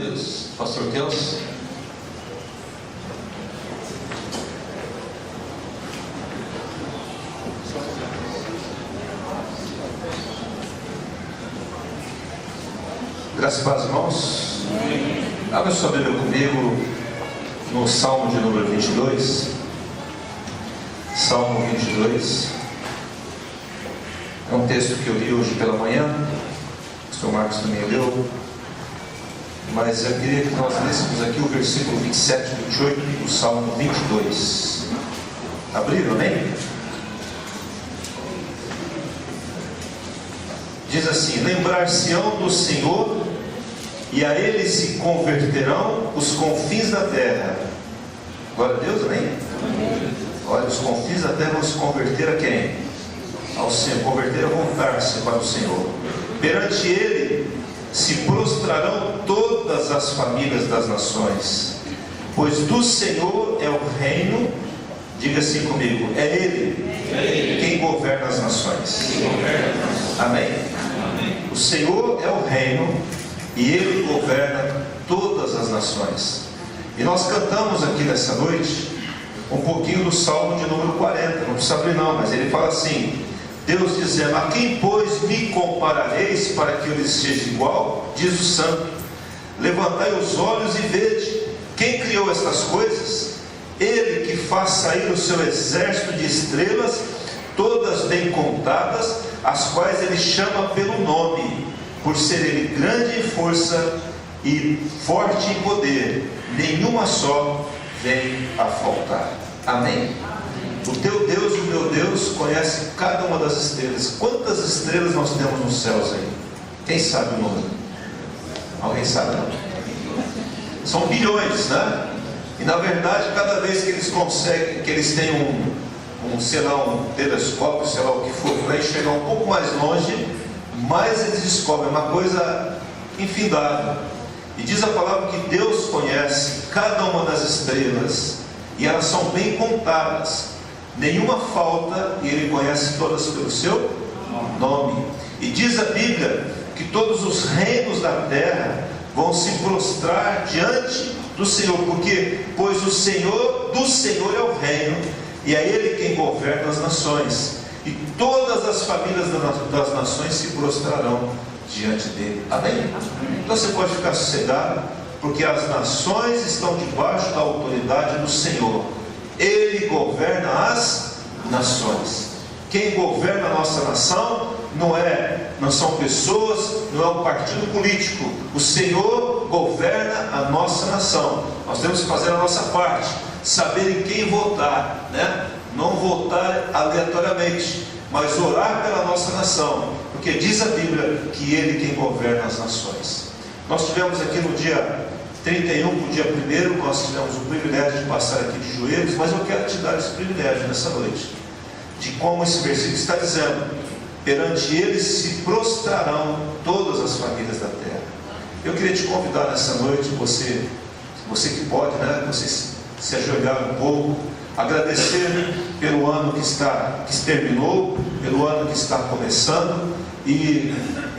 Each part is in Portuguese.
Deus. Pastor Kelso. Graças a Deus, irmãos. Abra sua Bíblia comigo no Salmo de número 22. Salmo 22. É um texto que eu li hoje pela manhã. O pastor Marcos também leu. Mas eu queria que nós lêssemos aqui o versículo 27 e 28 do Salmo 22. Abriram, amém? Diz assim: lembrar-se-ão do Senhor, e a Ele se converterão os confins da terra. Glória a Deus, amém? Olha, os confins da terra vão se converter a quem? Ao Senhor, converter a voltar-se para o Senhor. Perante Ele se prostrarão todas as famílias das nações, pois do Senhor é o reino. Diga assim comigo: é Ele quem governa as nações. Amém. O Senhor é o reino e Ele governa todas as nações. E nós cantamos aqui nessa noite um pouquinho do Salmo de número 40. Não precisa abrir não, mas ele fala assim: Deus dizendo: a quem pois me comparareis para que eu lhes seja igual? Diz o Santo: levantai os olhos e vede quem criou estas coisas. Ele que faz sair o seu exército de estrelas, todas bem contadas, as quais ele chama pelo nome, por ser ele grande em força e forte em poder, nenhuma só vem a faltar. Amém? O teu Deus e o meu Deus conhece cada uma das estrelas. Quantas estrelas nós temos nos céus aí? Quem sabe o número? Alguém sabe? Não? São bilhões, né? E na verdade, cada vez que eles conseguem, que eles têm sei lá, um telescópio, sei lá o que for, para chegar um pouco mais longe, mais eles descobrem uma coisa infindável. E diz a palavra que Deus conhece cada uma das estrelas, e elas são bem contadas, nenhuma falta, e Ele conhece todas pelo seu nome. E diz a Bíblia que todos os reinos da terra vão se prostrar diante do Senhor, porque pois do Senhor é o reino, e é Ele quem governa as nações, e todas as famílias das nações se prostrarão diante dele. Amém? Então você pode ficar sossegado, porque as nações estão debaixo da autoridade do Senhor. Ele governa as nações. Quem governa a nossa nação não são pessoas, não é um partido político. O Senhor governa a nossa nação. Nós temos que fazer a nossa parte, saber em quem votar, né? Não votar aleatoriamente, mas orar pela nossa nação, porque diz a Bíblia que Ele quem governa as nações. Nós tivemos aqui no dia 31 para o dia 1º, nós tivemos o privilégio de passar aqui de joelhos, mas eu quero te dar esse privilégio nessa noite, de como esse versículo está dizendo: perante Ele se prostrarão todas as famílias da terra. Eu queria te convidar nessa noite, você que pode, né, você se ajoelhar um pouco, agradecer pelo ano que terminou, pelo ano que está começando, e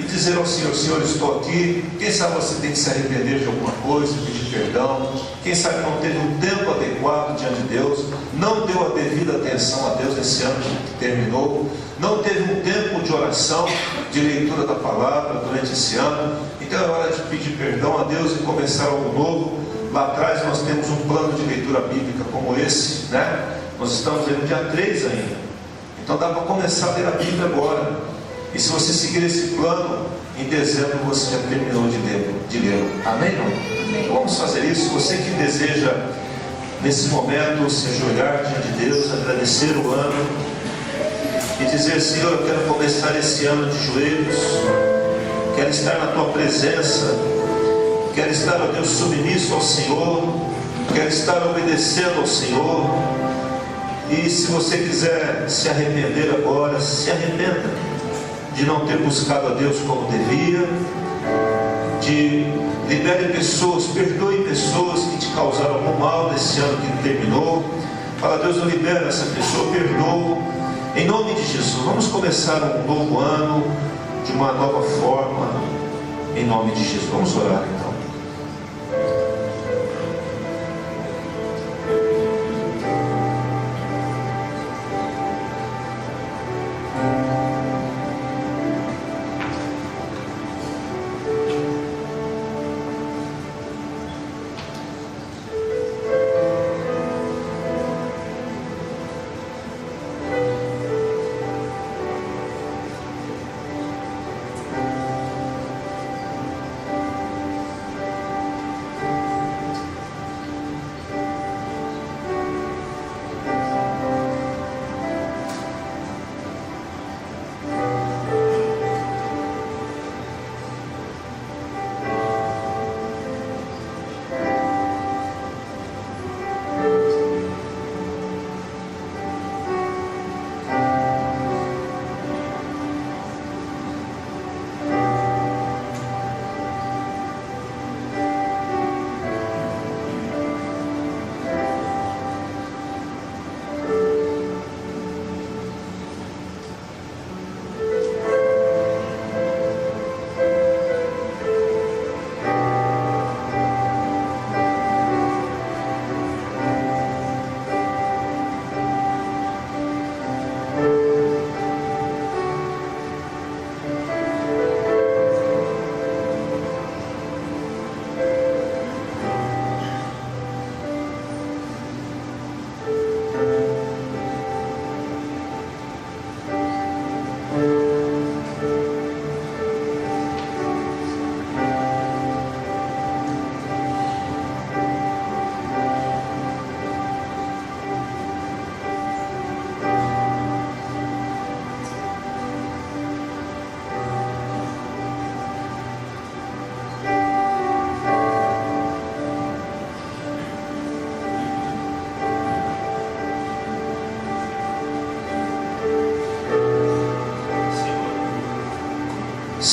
dizer ao Senhor: Senhor, estou aqui. Quem sabe você tem que se arrepender de alguma coisa, pedir perdão. Quem sabe não teve um tempo adequado diante de Deus, não deu a devida atenção a Deus nesse ano que terminou, não teve um tempo de oração, de leitura da palavra durante esse ano. Então é hora de pedir perdão a Deus e começar algo novo. Lá atrás nós temos um plano de leitura bíblica como esse, né? Nós estamos no dia 3 ainda, então dá para começar a ler a Bíblia agora. E se você seguir esse plano, em dezembro você já terminou de ler. Amém? Não? Amém. Vamos fazer isso. Você que deseja nesse momento se ajoelhar diante de Deus, agradecer o ano e dizer: Senhor, eu quero começar esse ano de joelhos, quero estar na Tua presença, quero estar, ó Deus, submisso ao Senhor, quero estar obedecendo ao Senhor. E se você quiser se arrepender agora, se arrependa de não ter buscado a Deus como devia, libere pessoas, perdoe pessoas que te causaram algum mal nesse ano que terminou. Fala: Deus, eu libero essa pessoa, perdoo, em nome de Jesus. Vamos começar um novo ano de uma nova forma, em nome de Jesus. Vamos orar então.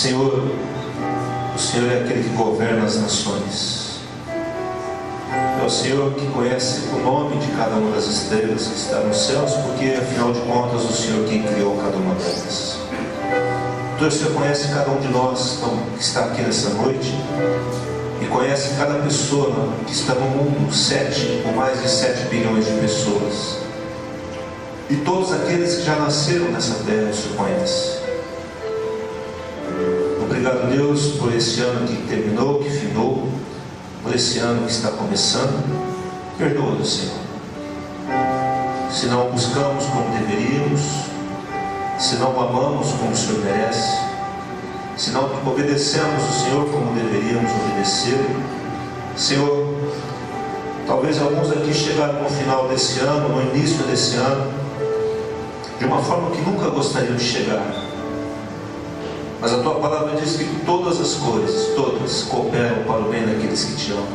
Senhor, o Senhor é aquele que governa as nações. É o Senhor que conhece o nome de cada uma das estrelas que está nos céus, porque afinal de contas o Senhor quem criou cada uma delas. Então o Senhor conhece cada um de nós que está aqui nessa noite, e conhece cada pessoa que está no mundo, 7 ou mais de 7 bilhões de pessoas. E todos aqueles que já nasceram nessa terra o Senhor conhece. Obrigado, Deus, por esse ano que terminou, que finou, por esse ano que está começando. Perdoa-nos, Senhor, se não buscamos como deveríamos, se não amamos como o Senhor merece, se não obedecemos o Senhor como deveríamos obedecer. Senhor, talvez alguns aqui chegaram no final desse ano, no início desse ano, de uma forma que nunca gostariam de chegar. Mas a Tua palavra diz que todas as coisas, todas, cooperam para o bem daqueles que Te amam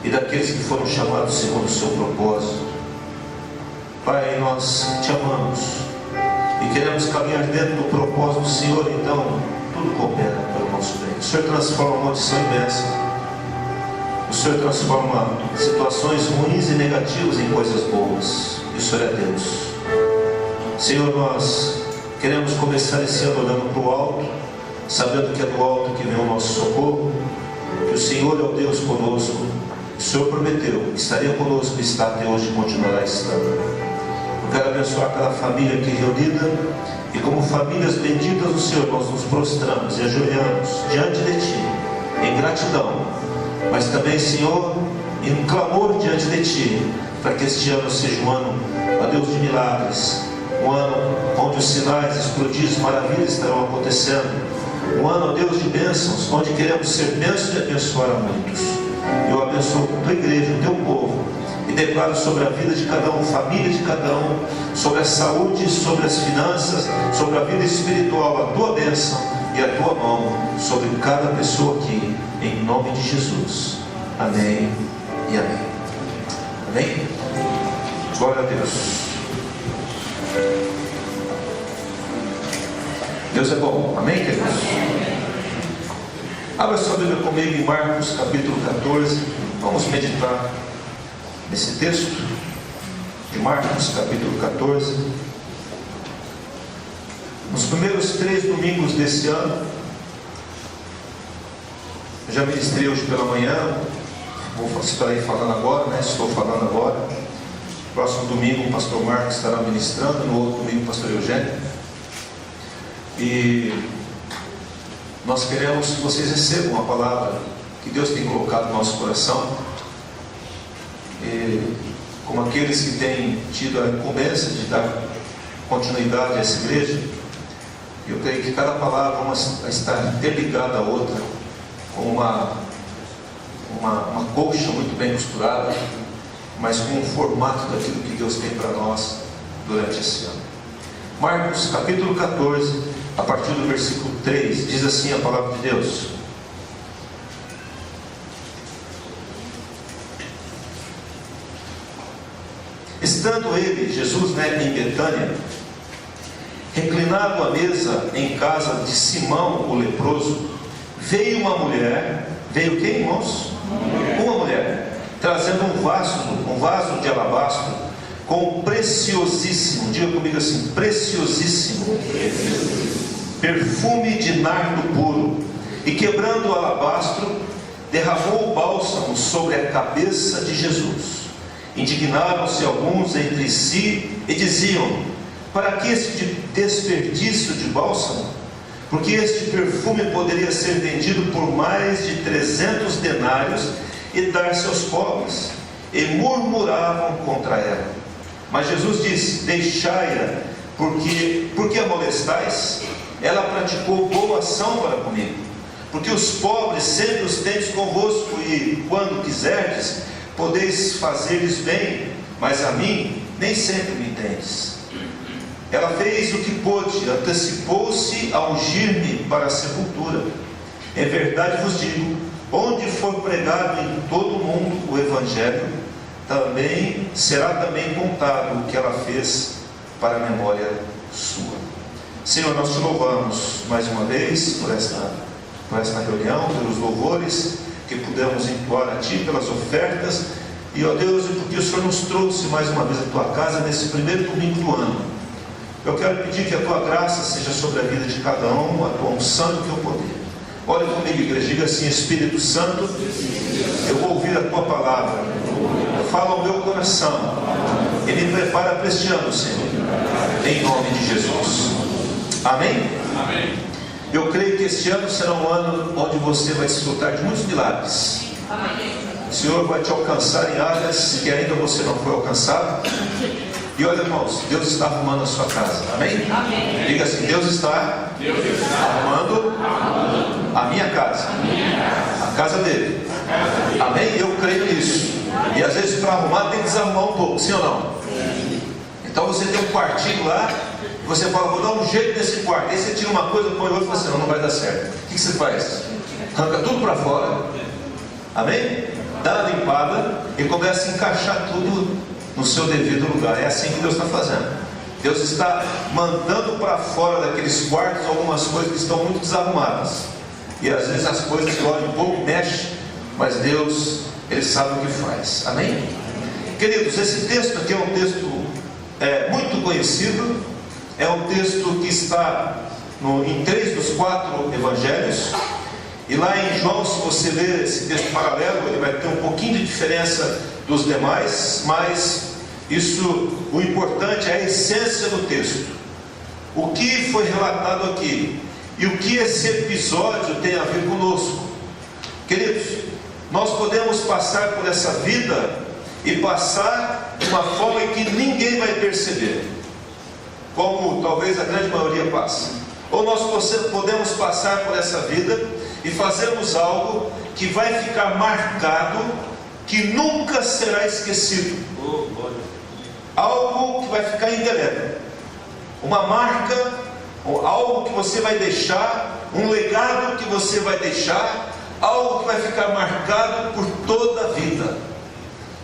e daqueles que foram chamados segundo o Seu propósito. Pai, nós Te amamos e queremos caminhar dentro do propósito do Senhor, então tudo coopera para o nosso bem. O Senhor transforma a maldição em bênção. O Senhor transforma situações ruins e negativas em coisas boas. E o Senhor é Deus. Senhor, nós queremos começar esse ano olhando para o alto, sabendo que é do alto que vem o nosso socorro, que o Senhor é o Deus conosco. O Senhor prometeu que estaria conosco e está até hoje e continuará estando. Eu quero abençoar cada família aqui reunida, e como famílias benditas do Senhor, nós nos prostramos e ajoelhamos diante de Ti, em gratidão, mas também, Senhor, em clamor diante de Ti, para que este ano seja um ano, ó Deus, de milagres, um ano onde os sinais, os prodígios, maravilhas estarão acontecendo, um ano, ó Deus, de bênçãos, onde queremos ser bênçãos e abençoar a muitos. Eu abençoo a Tua igreja, o Teu povo, e declaro sobre a vida de cada um, família de cada um, sobre a saúde, sobre as finanças, sobre a vida espiritual, a Tua bênção e a Tua mão sobre cada pessoa aqui, em nome de Jesus. Amém e amém. Amém? Glória a Deus. Deus é bom. Amém, queridos? Abra sua Bíblia comigo em Marcos capítulo 14. Vamos meditar nesse texto de Marcos capítulo 14. Nos primeiros 3 domingos desse ano, eu já ministrei hoje pela manhã, vou estar aí falando agora, estou falando agora. Próximo domingo o pastor Marcos estará ministrando, no outro domingo o pastor Eugênio. E nós queremos que vocês recebam a palavra que Deus tem colocado no nosso coração. E como aqueles que têm tido a incumbência de dar continuidade a essa igreja, eu creio que cada palavra vai estar interligada à outra, com uma colcha muito bem costurada, mas com um formato daquilo que Deus tem para nós durante esse ano. Marcos capítulo 14, a partir do versículo 3, diz assim a palavra de Deus: estando ele, Jesus, em Betânia, reclinado à mesa em casa de Simão o leproso, veio uma mulher. Veio quem, irmãos? Uma mulher, trazendo um vaso de alabastro com preciosíssimo, diga comigo assim, preciosíssimo perfume de nardo puro, e quebrando o alabastro, derramou o bálsamo sobre a cabeça de Jesus. Indignaram-se alguns entre si e diziam: para que este desperdício de bálsamo? Porque este perfume poderia ser vendido por mais de 300 denários e dar-se aos pobres. E murmuravam contra ela. Mas Jesus disse: deixai-a, porque a molestais? ela praticou boa ação para comigo. Porque os pobres sempre os tendes convosco, e quando quiserdes, podeis fazer-lhes bem, mas a mim nem sempre me tendes. Ela fez o que pôde, antecipou-se a ungir-me para a sepultura. Em verdade vos digo, onde for pregado em todo o mundo o Evangelho, será também contado o que ela fez para a memória sua. Senhor, nós te louvamos mais uma vez por esta reunião, pelos louvores que pudemos entoar a Ti, pelas ofertas, e ó Deus, porque o Senhor nos trouxe mais uma vez a Tua casa nesse primeiro domingo do ano. Eu quero pedir que a Tua graça seja sobre a vida de cada um, a Tua unção e o Teu poder. Olha comigo, igreja, diga assim: Espírito Santo, eu vou ouvir a Tua palavra, fala ao meu coração e me prepara para este ano, Senhor, em nome de Jesus. Amém? Amém. Eu creio que este ano será um ano onde você vai desfrutar de muitos milagres. O Senhor vai te alcançar em áreas que ainda você não foi alcançado. E olha, irmãos, Deus está arrumando a sua casa. Amém? Amém. Diga assim: Deus está arrumando a minha casa, a casa dele. Amém? Eu creio nisso. E às vezes para arrumar tem que desarrumar um pouco, sim ou não? Então você tem um quartinho lá, você fala: vou dar um jeito nesse quarto. Aí você tira uma coisa, põe outra e fala assim: não vai dar certo. O que você faz? Arranca tudo para fora. Amém? Dá uma limpada e começa a encaixar tudo no seu devido lugar. É assim que Deus está fazendo. Deus está mandando para fora daqueles quartos algumas coisas que estão muito desarrumadas. E às vezes as coisas olham um pouco, mexem, mas Deus, Ele sabe o que faz. Amém? Queridos, esse texto aqui é um texto muito conhecido. É um texto que está em 3 dos 4 evangelhos. E lá em João, se você ler esse texto paralelo, ele vai ter um pouquinho de diferença dos demais, mas o importante é a essência do texto. O que foi relatado aqui e o que esse episódio tem a ver conosco. Queridos, nós podemos passar por essa vida e passar de uma forma em que ninguém vai perceber, como talvez a grande maioria passa. Ou nós podemos passar por essa vida e fazermos algo que vai ficar marcado, que nunca será esquecido. Algo que vai ficar indelével. Uma marca, ou algo que você vai deixar, um legado que você vai deixar, algo que vai ficar marcado por toda a vida.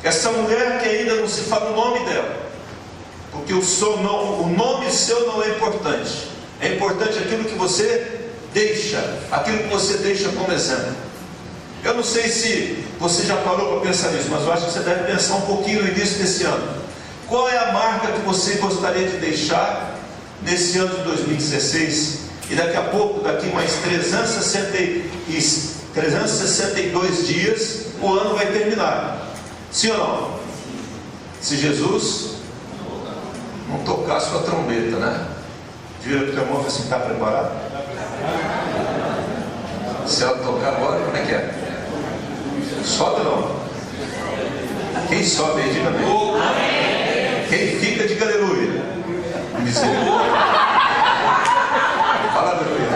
Essa mulher que ainda não se fala o nome dela, porque o nome seu não é importante. É importante aquilo que você deixa, aquilo que você deixa como exemplo. Eu não sei se você já parou para pensar nisso, mas eu acho que você deve pensar um pouquinho no início desse ano. Qual é a marca que você gostaria de deixar nesse ano de 2016? E daqui a pouco, daqui mais 362 dias, o ano vai terminar. Sim ou não? Se Jesus não tocar a sua trombeta, né? Vira para o teu irmão e fala assim: está preparado? Se ela tocar agora, como é que é? Sobe ou não? Quem sobe aí, diga amém. Quem fica, diga aleluia. Misericórdia. Fala aleluia.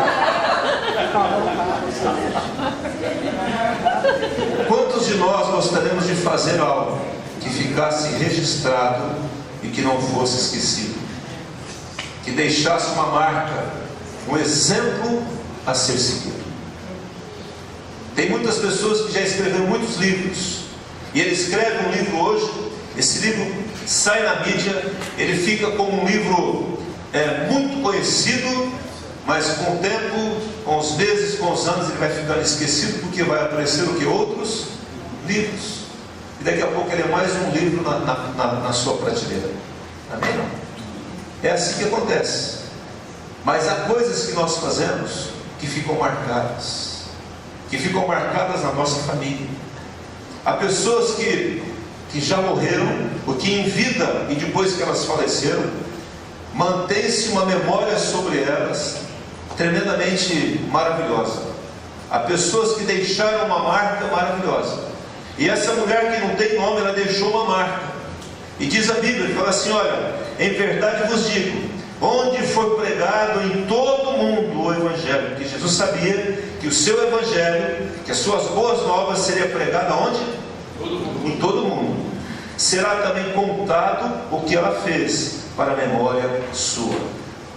Quantos de nós gostaríamos de fazer algo que ficasse registrado e que não fosse esquecido? Que deixasse uma marca, um exemplo a ser seguido. Tem muitas pessoas que já escreveram muitos livros, e ele escreve um livro hoje, esse livro sai na mídia, ele fica como um livro muito conhecido, mas com o tempo, com os meses, com os anos, ele vai ficando esquecido, porque vai aparecer o que? Outros livros, e daqui a pouco ele é mais um livro na sua prateleira. Amém? Não? É assim que acontece. Mas há coisas que nós fazemos que ficam marcadas na nossa família. Há pessoas que já morreram, porque em vida e depois que elas faleceram, mantém-se uma memória sobre elas tremendamente maravilhosa. Há pessoas que deixaram uma marca maravilhosa, e essa mulher que não tem nome, ela deixou uma marca. E diz a Bíblia, fala assim: olha, em verdade vos digo, onde for pregado em todo o mundo Jesus sabia que o seu evangelho, que as suas boas novas seria pregada onde? Em todo mundo. Será também contado o que ela fez para a memória sua.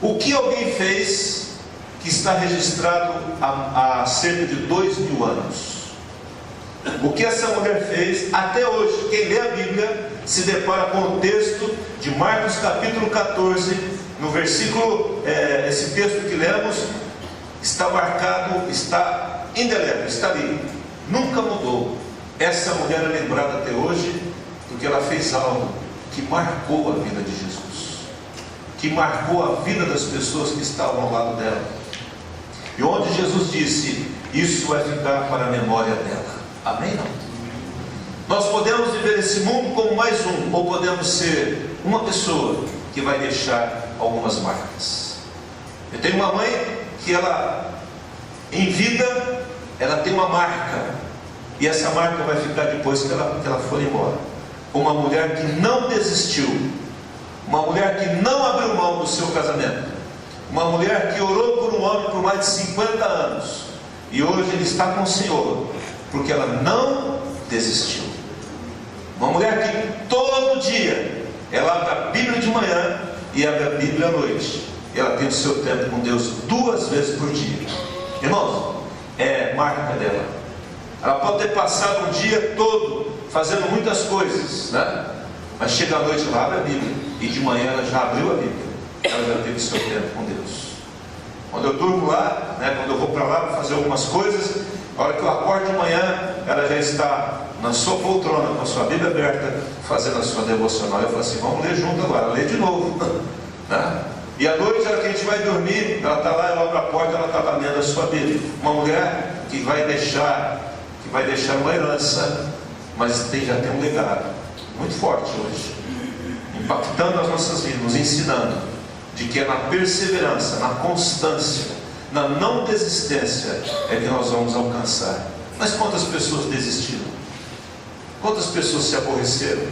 O que alguém fez que está registrado há cerca de 2000 anos? O que essa mulher fez até hoje? Quem lê a Bíblia se depara com o texto de Marcos capítulo 14, no versículo, esse texto que lemos está marcado, está indelével, está ali, nunca mudou. Essa mulher é lembrada até hoje porque ela fez algo que marcou a vida de Jesus, que marcou a vida das pessoas que estavam ao lado dela, e onde Jesus disse: isso vai ficar para a memória dela. Amém? Não? Nós podemos viver esse mundo como mais um, ou podemos ser uma pessoa que vai deixar algumas marcas. Eu tenho uma mãe que ela, em vida, ela tem uma marca, e essa marca vai ficar depois que ela for embora. Uma mulher que não desistiu, uma mulher que não abriu mão do seu casamento, uma mulher que orou por um homem por mais de 50 anos, e hoje ele está com o Senhor, porque ela não desistiu. Uma mulher que todo dia ela abre a Bíblia de manhã e abre a Bíblia à noite. Ela tem o seu tempo com Deus 2 vezes por dia. Irmãos, é marca dela. Ela pode ter passado um dia todo fazendo muitas coisas, né? Mas chega à noite, ela abre a Bíblia, e de manhã ela já abriu a Bíblia. Ela já teve o seu tempo com Deus. Quando eu durmo lá, né, quando eu vou para lá para fazer algumas coisas, a hora que eu acordo de manhã, ela já está na sua poltrona, com a sua Bíblia aberta, fazendo a sua devocional. Eu falo assim: vamos ler junto agora, lê de novo, né? E à noite, na hora que a gente vai dormir, ela está lá, ela abre a porta, ela está lá lendo a sua Bíblia. Uma mulher que vai deixar uma herança, mas já tem um legado muito forte hoje, impactando as nossas vidas, nos ensinando de que é na perseverança, na constância, na não desistência é que nós vamos alcançar. Mas quantas pessoas desistiram? Quantas pessoas se aborreceram?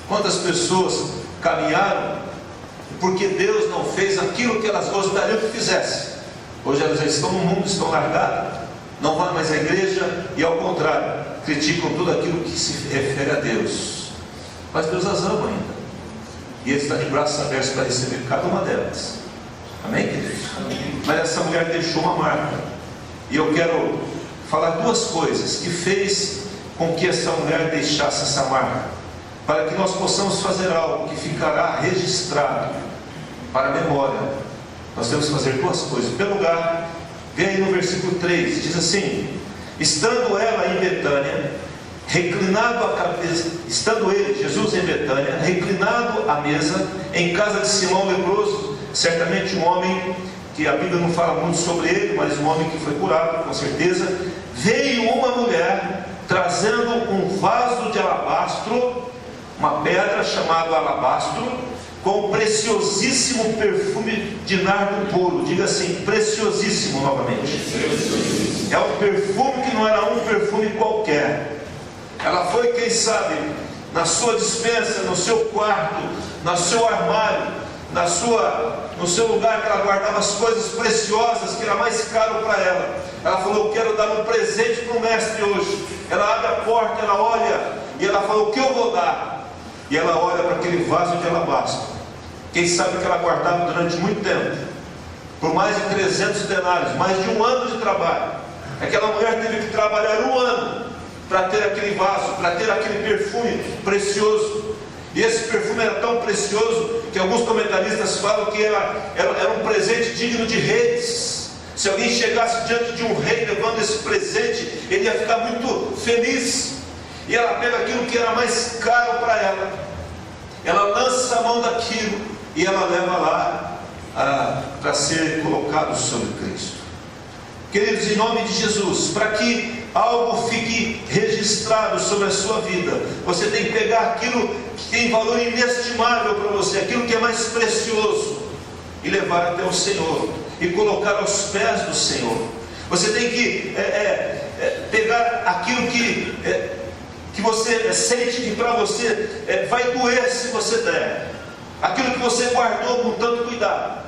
Quantas pessoas caminharam porque Deus não fez aquilo que elas gostariam que fizesse? Hoje elas já estão no mundo, estão largadas, não vão mais à igreja, e ao contrário, criticam tudo aquilo que se refere a Deus. Mas Deus as ama ainda, e Ele está de braços abertos para receber cada uma delas. Amém, queridos? Amém. Mas essa mulher deixou uma marca, e eu quero falar 2 coisas que fez com que essa mulher deixasse essa marca, para que nós possamos fazer algo que ficará registrado para a memória. Nós temos que fazer 2 coisas. Em primeiro lugar, vem aí no versículo 3, diz assim: estando ela em Betânia, reclinado a cabeça, estando ele, Jesus, em Betânia, reclinado à mesa, em casa de Simão leproso, certamente um homem que a Bíblia não fala muito sobre ele, mas um homem que foi curado, com certeza, veio uma mulher trazendo um vaso de alabastro, uma pedra chamada alabastro, com preciosíssimo perfume de nardo puro. Diga assim: preciosíssimo novamente. É um perfume que não era um perfume qualquer. Ela foi, quem sabe, na sua despensa, no seu quarto, no seu armário, no seu lugar que ela guardava as coisas preciosas, que era mais caro para ela. Ela falou: eu quero dar um presente para o mestre hoje. Ela abre a porta, ela olha, e ela fala: o que eu vou dar? E ela olha para aquele vaso de alabastro, quem sabe que ela guardava durante muito tempo, por mais de 300 denários, mais de 1 ano de trabalho. Aquela mulher teve que trabalhar 1 ano para ter aquele vaso, para ter aquele perfume precioso. E esse perfume era tão precioso que alguns comentaristas falam que era um presente digno de reis. Se alguém chegasse diante de um rei levando esse presente, ele ia ficar muito feliz. E ela pega aquilo que era mais caro para ela, ela lança a mão daquilo e ela leva lá para ser colocado sobre Cristo. Queridos, em nome de Jesus, para que algo fique registrado sobre a sua vida, você tem que pegar aquilo que tem valor inestimável para você, aquilo que é mais precioso, e levar até o Senhor, e colocar aos pés do Senhor. Você tem que pegar aquilo que você sente que para você vai doer se você der, aquilo que você guardou com tanto cuidado,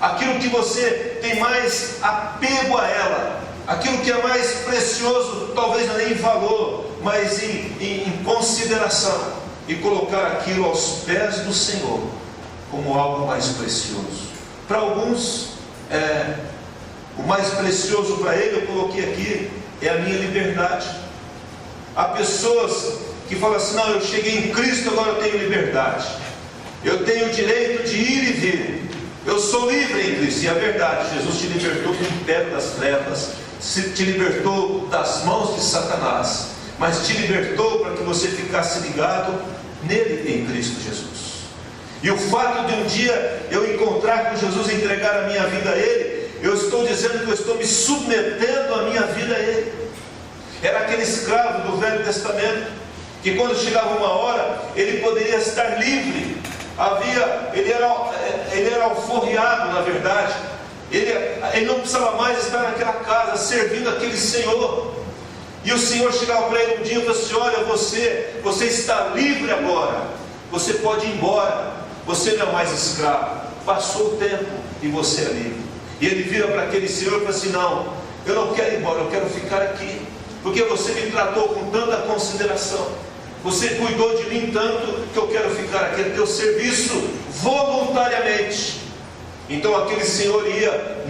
aquilo que você tem mais apego a ela, aquilo que é mais precioso, talvez não é em valor, mas em consideração, e colocar aquilo aos pés do Senhor como algo mais precioso. Para alguns, o mais precioso para ele, eu coloquei aqui, é a minha liberdade. Há pessoas que falam assim: não, eu cheguei em Cristo, agora eu tenho liberdade, eu tenho o direito de ir e vir, eu sou livre em Cristo. E é verdade, Jesus te libertou do império das trevas, te libertou das mãos de Satanás, mas te libertou para que você ficasse ligado nele, em Cristo Jesus. E o fato de um dia eu encontrar com Jesus e entregar a minha vida a Ele, eu estou dizendo que eu estou me submetendo a minha vida a Ele. Era aquele escravo do Velho Testamento, que quando chegava uma hora, ele poderia estar livre. Ele era alforriado, na verdade. Ele não precisava mais estar naquela casa, servindo aquele Senhor. E o Senhor chegava para ele um dia e falou assim: olha, você está livre agora, você pode ir embora, você não é mais escravo, passou o tempo e você é livre. E ele vira para aquele Senhor e fala assim: não, eu não quero ir embora, eu quero ficar aqui, porque você me tratou com tanta consideração, você cuidou de mim tanto, que eu quero ficar aqui a teu serviço voluntariamente. Então aquele senhor ia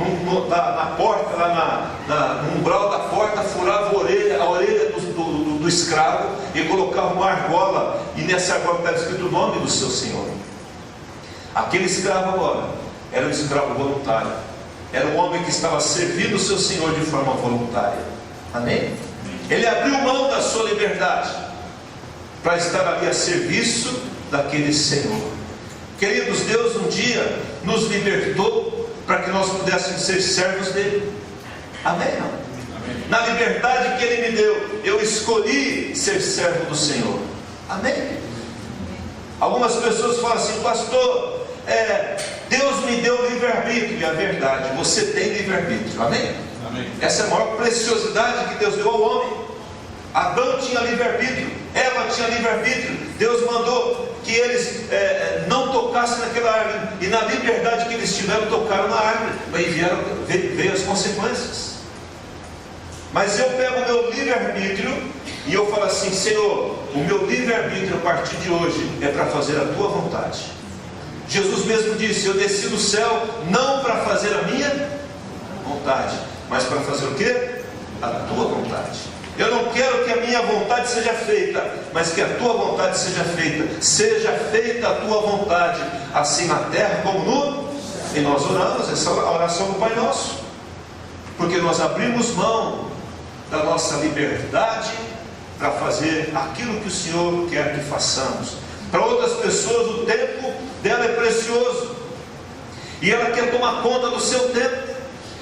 na porta, no umbral da porta, furava a orelha do escravo e colocava uma argola, e nessa argola estava escrito o nome do seu senhor. Aquele escravo agora era um escravo voluntário, era um homem que estava servindo o seu senhor de forma voluntária. Amém? Ele abriu mão da sua liberdade para estar ali a serviço daquele Senhor. Queridos, Deus um dia nos libertou para que nós pudéssemos ser servos dele. Amém? Não? Amém. Na liberdade que ele me deu, eu escolhi ser servo do Senhor. Amém? Algumas pessoas falam assim: pastor, Deus me deu livre-arbítrio. E a verdade, você tem livre-arbítrio. Amém? Amém? Essa é a maior preciosidade que Deus deu ao homem. Adão tinha livre-arbítrio, Eva tinha livre-arbítrio. Deus mandou que eles não tocassem naquela árvore, e na liberdade que eles tiveram, tocaram na árvore, e veio as consequências. Mas eu pego o meu livre-arbítrio e eu falo assim: Senhor, o meu livre-arbítrio a partir de hoje é para fazer a tua vontade. Jesus mesmo disse: eu desci do céu não para fazer a minha vontade, mas para fazer o quê? A tua vontade. Eu não quero que a minha vontade seja feita, mas que a tua vontade seja feita. Seja feita a tua vontade, assim na terra como no... E nós oramos, essa é a oração do Pai Nosso, porque nós abrimos mão da nossa liberdade para fazer aquilo que o Senhor quer que façamos. Para outras pessoas o tempo dela é precioso, e ela quer tomar conta do seu tempo.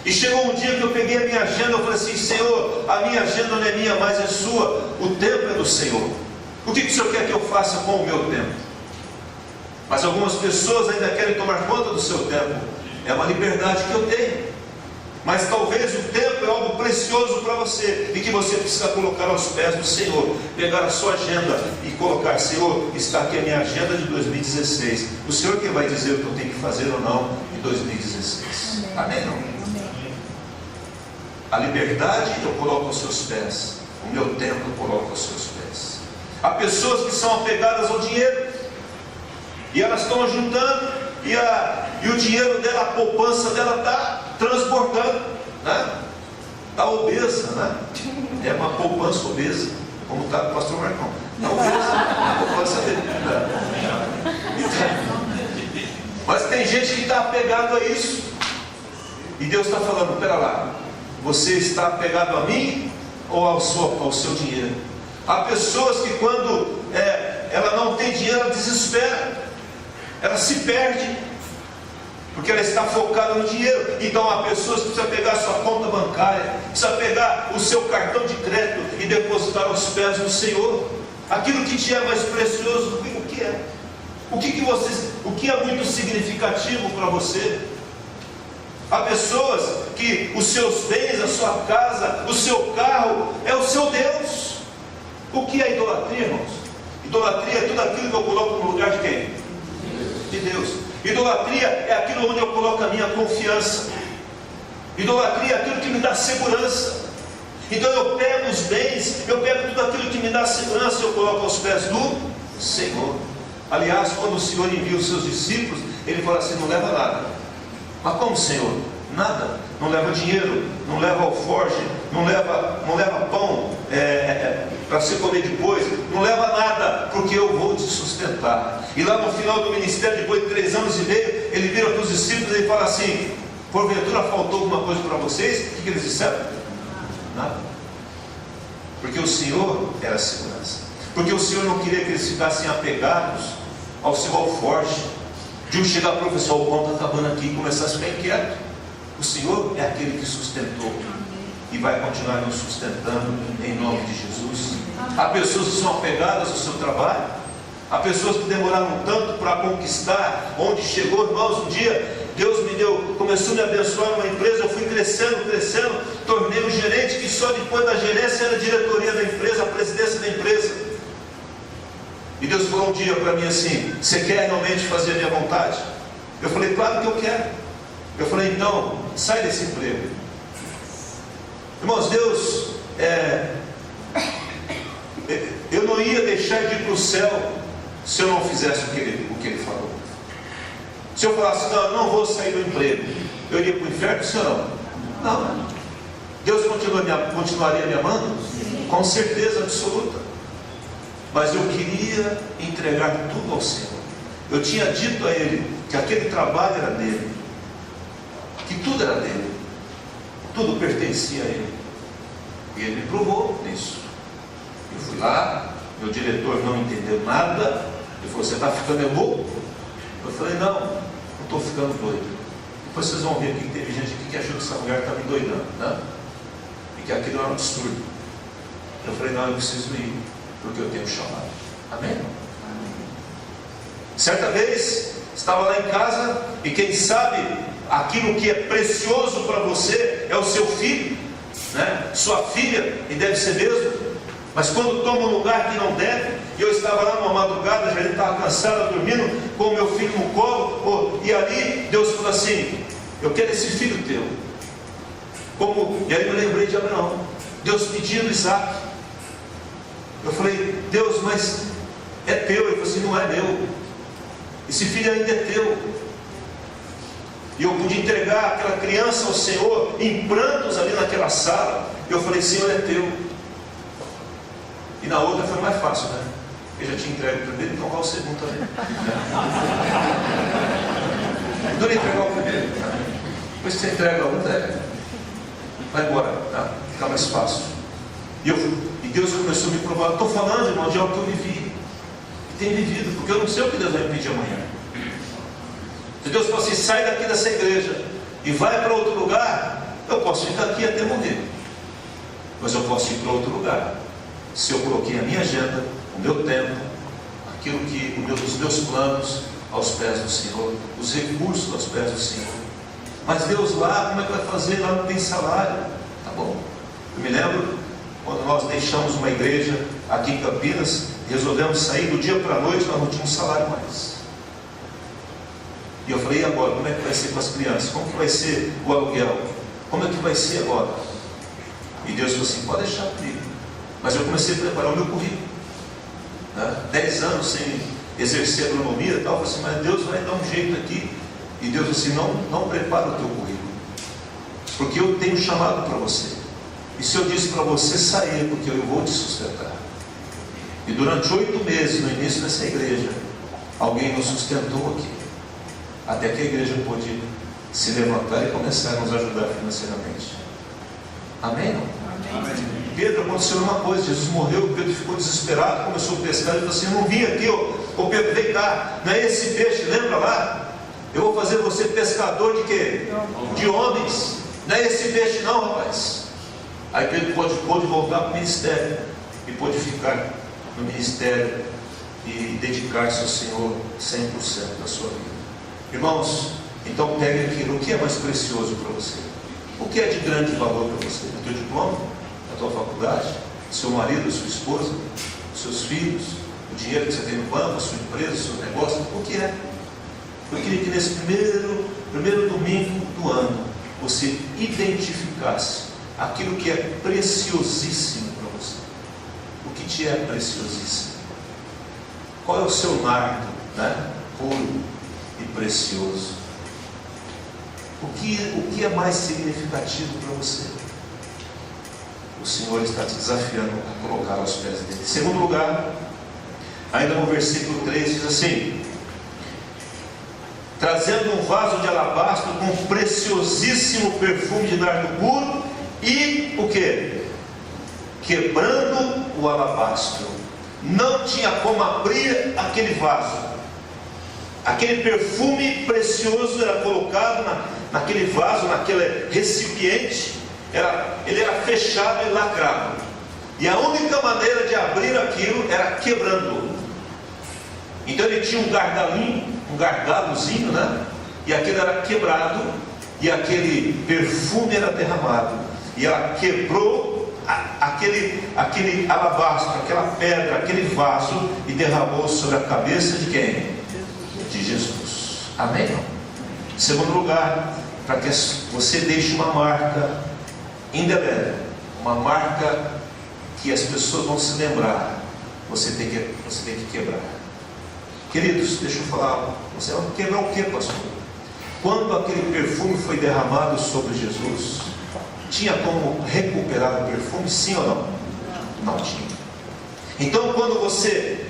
E chegou um dia que eu peguei a minha agenda, eu falei assim: Senhor, a minha agenda não é minha, mas é sua, o tempo é do Senhor. O que o Senhor quer que eu faça com o meu tempo? Mas algumas pessoas ainda querem tomar conta do seu tempo. É uma liberdade que eu tenho, mas talvez o tempo é algo precioso para você, e que você precisa colocar aos pés do Senhor. Pegar a sua agenda e colocar: Senhor, está aqui a minha agenda de 2016. O Senhor que vai dizer o que eu tenho que fazer ou não em 2016. Amém? Não? A liberdade eu coloco aos seus pés, o meu tempo eu coloco aos seus pés. Há pessoas que são apegadas ao dinheiro, e elas estão juntando, e o dinheiro dela, a poupança dela está transbordando, né? Está obesa, né? É uma poupança obesa, como está o pastor Marcão. Está obesa, a poupança dele. Mas tem gente que está apegado a isso, e Deus está falando: pera lá, você está apegado a mim ou ao seu dinheiro? Há pessoas que quando ela não tem dinheiro, ela desespera, ela se perde, porque ela está focada no dinheiro. Então há pessoas que precisam pegar a sua conta bancária, precisam pegar o seu cartão de crédito e depositar aos pés do Senhor. Aquilo que te é mais precioso, o que é? O que é muito significativo para você? Há pessoas que os seus bens, a sua casa, o seu carro é o seu Deus. O que é idolatria, irmãos? Idolatria é tudo aquilo que eu coloco no lugar de quem? De Deus. Idolatria é aquilo onde eu coloco a minha confiança. Idolatria é aquilo que me dá segurança. Então eu pego os bens, eu pego tudo aquilo que me dá segurança e eu coloco aos pés do Senhor. Aliás, quando o Senhor envia os seus discípulos, Ele fala assim: não leva nada. Mas como, Senhor? Nada. Não leva dinheiro, não leva alforje, não leva pão para você comer depois, não leva nada, porque eu vou te sustentar. E lá no final do ministério, depois de 3 anos e meio, Ele vira para os discípulos e fala assim: porventura faltou alguma coisa para vocês? O que eles disseram? Nada. Porque o Senhor era a segurança. Porque o Senhor não queria que eles ficassem apegados ao seu alforje, de um chegar para o professor: o pão está acabando aqui, e começar a ficar inquieto. O Senhor é aquele que sustentou e vai continuar nos sustentando em nome de Jesus. Há pessoas que são apegadas ao seu trabalho, há pessoas que demoraram tanto para conquistar onde chegou. Irmãos, um dia Deus me deu, começou a me abençoar numa empresa, eu fui crescendo, tornei um gerente que só depois da gerência era a diretoria da empresa, a presidência da empresa. E Deus falou um dia para mim assim: você quer realmente fazer a minha vontade? Eu falei: claro que eu quero. Eu falei: então, sai desse emprego. Irmãos, Deus, eu não ia deixar de ir para o céu se eu não fizesse o que Ele falou. Se eu falasse: não, eu não vou sair do emprego, eu iria para o inferno, Senhor? Não. Deus continuaria me amando? Com certeza absoluta. Mas eu queria entregar tudo ao Senhor. Eu tinha dito a Ele que aquele trabalho era dele, que tudo era dele, tudo pertencia a Ele. E Ele me provou nisso. Eu fui lá, meu diretor não entendeu nada. Ele falou: você está ficando louco? Eu falei: não estou ficando doido. Depois vocês vão ver que teve gente aqui que achou que essa mulher estava me doidando, né? E que aquilo era um absurdo. Eu falei: não, eu preciso ir, porque eu tenho chamado. Amém? Certa vez estava lá em casa, e quem sabe aquilo que é precioso para você é o seu filho, né? Sua filha, e deve ser mesmo. Mas quando toma um lugar que não deve, e eu estava lá numa madrugada, já estava cansado, dormindo, com o meu filho no colo, e ali Deus falou assim: eu quero esse filho teu. E aí eu lembrei de Abraão, Deus pedindo Isaac. Eu falei: Deus, mas é teu. Ele falou assim: não é meu, esse filho ainda é teu. E eu pude entregar aquela criança ao Senhor em prantos ali naquela sala. Eu falei: Senhor, é teu. E na outra foi mais fácil, né? Eu já tinha entregue o primeiro, então vai o segundo também. Não ia entregar o primeiro. Depois que você entrega um, vai embora, tá? Fica mais fácil. E Deus começou a me provar. Eu estou falando, irmão, de algo que eu vivi. E tenho vivido, porque eu não sei o que Deus vai me pedir amanhã. Se Deus falar assim: sai daqui dessa igreja e vai para outro lugar, eu posso ficar aqui até morrer. Mas eu posso ir para outro lugar se eu coloquei a minha agenda, o meu tempo, os meus planos aos pés do Senhor, os recursos aos pés do Senhor. Mas Deus lá, como é que vai fazer? Lá não tem salário. Tá bom. Eu me lembro quando nós deixamos uma igreja aqui em Campinas, resolvemos sair do dia para a noite, nós não tínhamos salário mais. E eu falei: e agora? Como é que vai ser com as crianças? Como que vai ser o aluguel? Como é que vai ser agora? E Deus falou assim: pode deixar comigo. Mas eu comecei a preparar o meu currículo, né? 10 anos sem exercer agronomia e tal. Eu falei assim: mas Deus vai dar um jeito aqui. E Deus falou assim: não prepara o teu currículo, porque eu tenho chamado para você. E se eu disse para você sair, porque eu vou te sustentar. E durante 8 meses, no início dessa igreja, alguém nos sustentou aqui, até que a igreja pôde se levantar e começar a nos ajudar financeiramente. Amém? Não? Amém. Pedro, aconteceu uma coisa: Jesus morreu, Pedro ficou desesperado, começou a pescar. Ele falou assim: eu não vim aqui, ô Pedro, vem cá, não é esse peixe, lembra lá? Eu vou fazer você pescador de quê? De homens. Não é esse peixe não, rapaz. Aí Pedro pôde voltar para o ministério, e pôde ficar no ministério e dedicar-se ao Senhor 100% da sua vida. Irmãos, então pegue aquilo. O que é mais precioso para você? O que é de grande valor para você? O teu diploma? A tua faculdade? O seu marido, a sua esposa? Os seus filhos? O dinheiro que você tem no banco? A sua empresa? O seu negócio? O que é? Eu queria que nesse primeiro domingo do ano, você identificasse aquilo que é preciosíssimo para você. O que te é preciosíssimo? Qual é o seu nardo, né? Puro e precioso? O que é mais significativo para você? O Senhor está te desafiando a colocar aos pés dele. Em segundo lugar, ainda no versículo 3 diz assim: trazendo um vaso de alabastro com preciosíssimo perfume de nardo puro, e o que? Quebrando o alabastro. Não tinha como abrir aquele vaso. Aquele perfume precioso era colocado naquele vaso, naquele recipiente. Ele era fechado e lacrado. E a única maneira de abrir aquilo era quebrando. Então ele tinha um gargalozinho, né? E aquilo era quebrado, e aquele perfume era derramado, e ela quebrou aquele alabastro, aquela pedra, aquele vaso, e derramou sobre a cabeça de quem? De Jesus. Amém? Em segundo lugar, para que você deixe uma marca indelével, uma marca que as pessoas vão se lembrar, você tem que quebrar. Queridos, deixa eu falar, você vai quebrar o que, pastor? Quando aquele perfume foi derramado sobre Jesus, tinha como recuperar o perfume, sim ou não? Não tinha. Então, quando você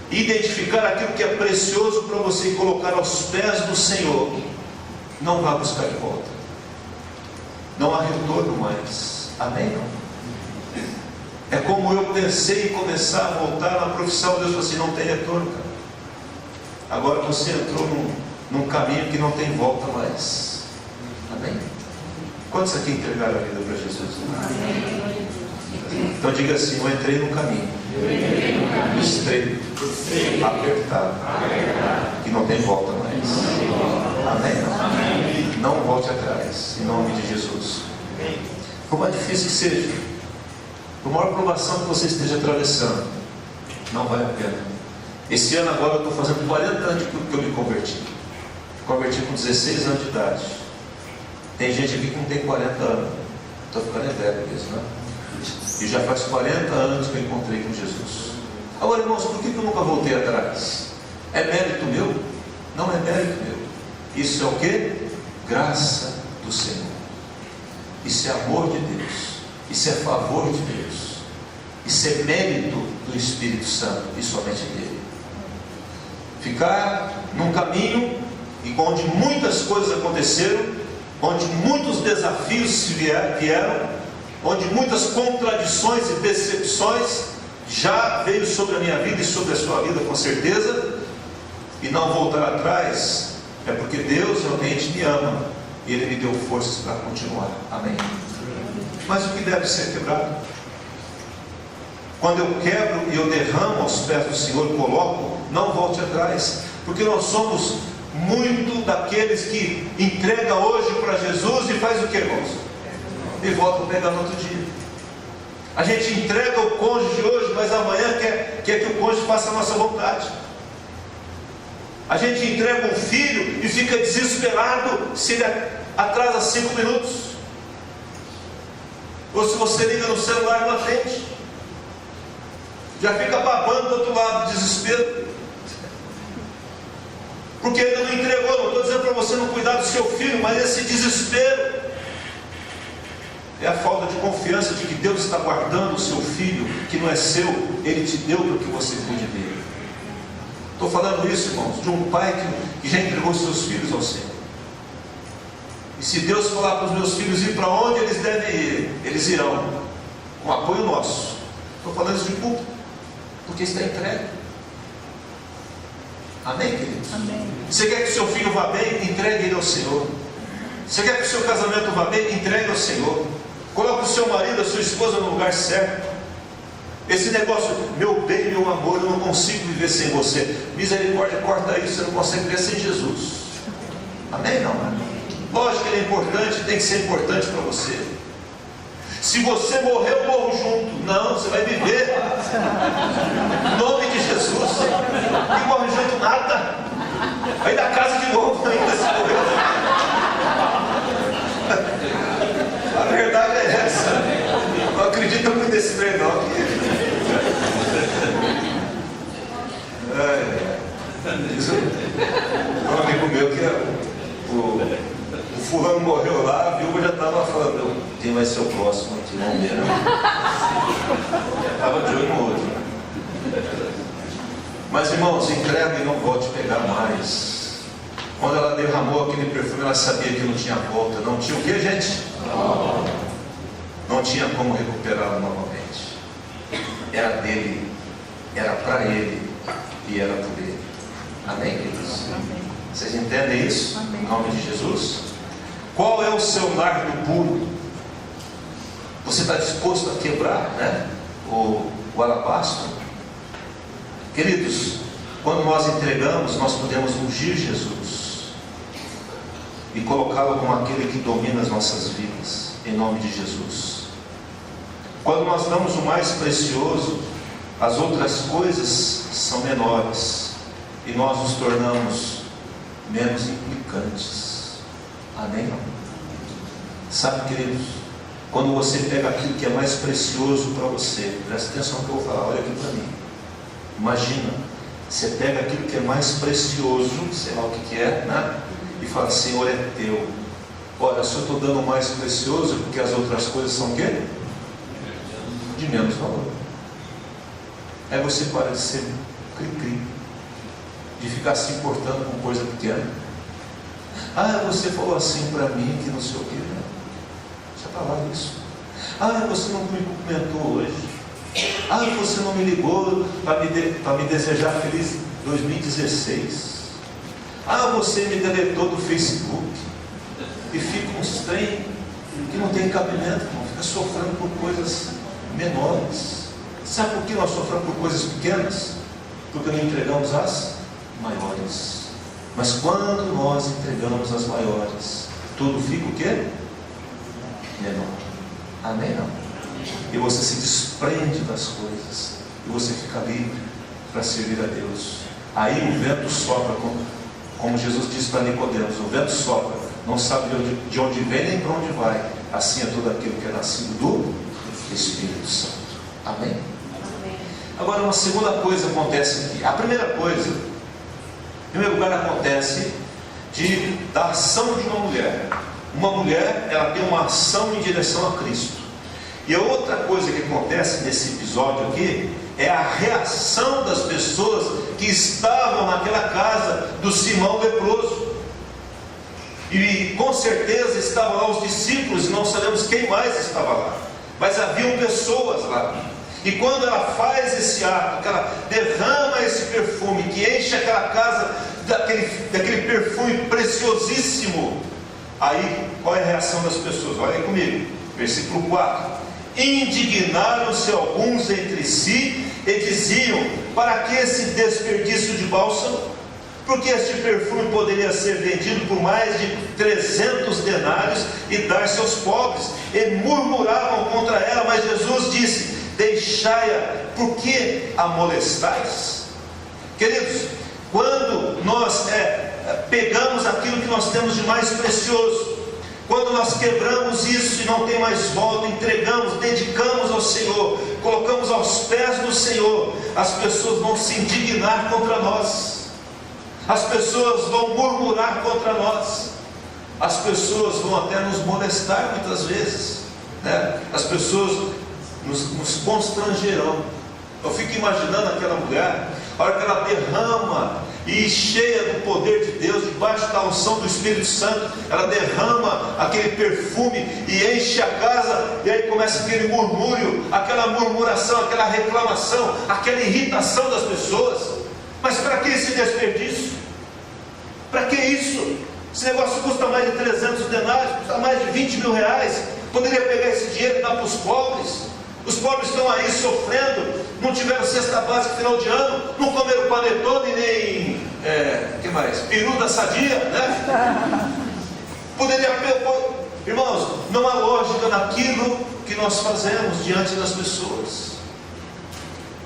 identificar aquilo que é precioso para você e colocar aos pés do Senhor, não vá buscar de volta. Não há retorno mais. Amém? Não? É como eu pensei em começar a voltar na profissão. Deus falou assim: não tem retorno, cara. Agora você entrou num caminho que não tem volta mais. Amém? Quantos aqui entregaram a vida para Jesus? Amém. Então diga assim: eu entrei num caminho estreito, apertado, que não tem volta mais. Amém? Não volte atrás, em nome de Jesus. Por mais difícil que seja, por maior provação que você esteja atravessando, não vale a pena. Esse ano agora eu estou fazendo 40 anos que eu me converti. Converti com 16 anos de idade. Tem gente aqui que não tem 40 anos. Estou ficando velho mesmo, né? E já faz 40 anos que eu encontrei com Jesus. Agora, irmãos, por que eu nunca voltei atrás? É mérito meu? Não é mérito meu. Isso é o que? Graça do Senhor. Isso é amor de Deus. Isso é favor de Deus. Isso é mérito do Espírito Santo e somente dele. Ficar num caminho onde muitas coisas aconteceram, onde muitos desafios vieram, onde muitas contradições e decepções já veio sobre a minha vida e sobre a sua vida, com certeza, e não voltar atrás, é porque Deus realmente me ama e Ele me deu forças para continuar. Amém? Mas o que deve ser quebrado? Quando eu quebro e eu derramo aos pés do Senhor e coloco, não volte atrás, porque nós somos muito daqueles que entrega hoje para Jesus e faz o que, irmãos? E volta a pegar no outro dia. A gente entrega o cônjuge hoje, mas amanhã quer que o cônjuge faça a nossa vontade. A gente entrega um filho e fica desesperado se ele atrasa 5 minutos. Ou se você liga no celular na frente, já fica babando do outro lado, desespero. Porque ainda não entregou. Não estou dizendo para você não cuidar do seu filho, mas esse desespero é a falta de confiança de que Deus está guardando o seu filho, que não é seu, Ele te deu para que você cuide dele. Estou falando isso, irmãos, de um pai que já entregou seus filhos ao Senhor. E se Deus falar para os meus filhos ir para onde eles devem ir, eles irão, com apoio nosso. Estou falando isso de culto, porque está entregue. Amém, queridos? Amém. Você quer que o seu filho vá bem? Entregue ele ao Senhor. Você quer que o seu casamento vá bem? Entregue ao Senhor. Coloque o seu marido, a sua esposa no lugar certo. Esse negócio, meu bem, meu amor, eu não consigo viver sem você. Misericórdia, corta isso, você não consegue viver sem Jesus. Amém? Não, amém? Lógico que ele é importante, tem que ser importante para você. Se você morrer, eu morro junto. Não, você vai viver. Em nome de Jesus. E morre junto nada. Aí da casa de novo ainda se morreu. A verdade é essa. Não acredito muito nesse trem não. Diz um amigo meu que o fulano morreu lá, a viúva já estava falando, quem vai ser o próximo aqui, vamos ver. Estava de olho no outro. Mas irmãos, entrega e não volte pegar mais. Quando ela derramou aquele perfume, ela sabia que não tinha volta. Não tinha o que, gente? Não tinha como recuperá-lo novamente. Era dele, era para ele e era por ele. Amém, queridos? Vocês entendem isso? Amém. Em nome de Jesus? Qual é o seu lardo puro? Você está disposto a quebrar, né, o alabastro? Queridos, quando nós entregamos, nós podemos ungir Jesus e colocá-lo como aquele que domina as nossas vidas, em nome de Jesus. Quando nós damos o mais precioso, as outras coisas são menores e nós nos tornamos menos implicantes. Amém? Sabe, queridos, quando você pega aquilo que é mais precioso para você, presta atenção no que eu vou falar, olha aqui para mim. Imagina, você pega aquilo que é mais precioso, sei lá o que é, né? E fala, Senhor, é teu. Olha, se eu estou dando o mais precioso, porque as outras coisas são o quê? De menos valor. Aí você para de ser cri-cri, de ficar se importando com coisa pequena. Ah, você falou assim para mim que não sei o que, né? Já está lá isso. Ah, você não me cumprimentou hoje. Ah, você não me ligou para me desejar feliz 2016. Ah, você me deletou do Facebook. E fica uns trem que não tem cabimento, não. Fica sofrendo por coisas menores. Sabe por que nós sofremos por coisas pequenas? Porque não entregamos as maiores. Mas quando nós entregamos as maiores, tudo fica o quê? Menor. Amém? Não? E você se desprende das coisas e você fica livre para servir a Deus. Aí o vento sopra, como Jesus disse para Nicodemos, o vento sopra, não sabe de onde vem nem para onde vai. Assim é tudo aquilo que é nascido do Espírito Santo. Amém? Amém. Agora uma segunda coisa acontece aqui. A primeira coisa, em primeiro lugar, acontece da ação de uma mulher. Uma mulher, ela tem uma ação em direção a Cristo. E a outra coisa que acontece nesse episódio aqui é a reação das pessoas que estavam naquela casa do Simão leproso. E com certeza estavam lá os discípulos, e não sabemos quem mais estava lá, mas haviam pessoas lá. E quando ela faz esse ato, que ela derrama esse perfume, que enche aquela casa daquele perfume preciosíssimo, aí qual é a reação das pessoas? Olha aí comigo, versículo 4. Indignaram-se alguns entre si e diziam, para que esse desperdício de bálsamo? Porque este perfume poderia ser vendido por mais de 300 denários e dar-se aos pobres. E murmuravam contra ela, mas Jesus disse, deixai-a, por que a molestais? Queridos, quando nós pegamos aquilo que nós temos de mais precioso, quando nós quebramos isso e não tem mais volta, entregamos, dedicamos ao Senhor, colocamos aos pés do Senhor, as pessoas vão se indignar contra nós, as pessoas vão murmurar contra nós, as pessoas vão até nos molestar muitas vezes, né? As pessoas nos constrangerão. Eu fico imaginando aquela mulher, a hora que ela derrama, e cheia do poder de Deus, debaixo da unção do Espírito Santo, ela derrama aquele perfume e enche a casa, e aí começa aquele murmúrio, aquela murmuração, aquela reclamação, aquela irritação das pessoas. Mas para que esse desperdício? Para que isso? Esse negócio custa mais de 300 denários, custa mais de 20 mil reais, poderia pegar esse dinheiro e dar para os pobres. Os pobres estão aí sofrendo, não tiveram cesta básica final de ano, não comeram panetone nem, que mais? Peru da sadia, né? Poderia, irmãos, não há lógica naquilo que nós fazemos diante das pessoas,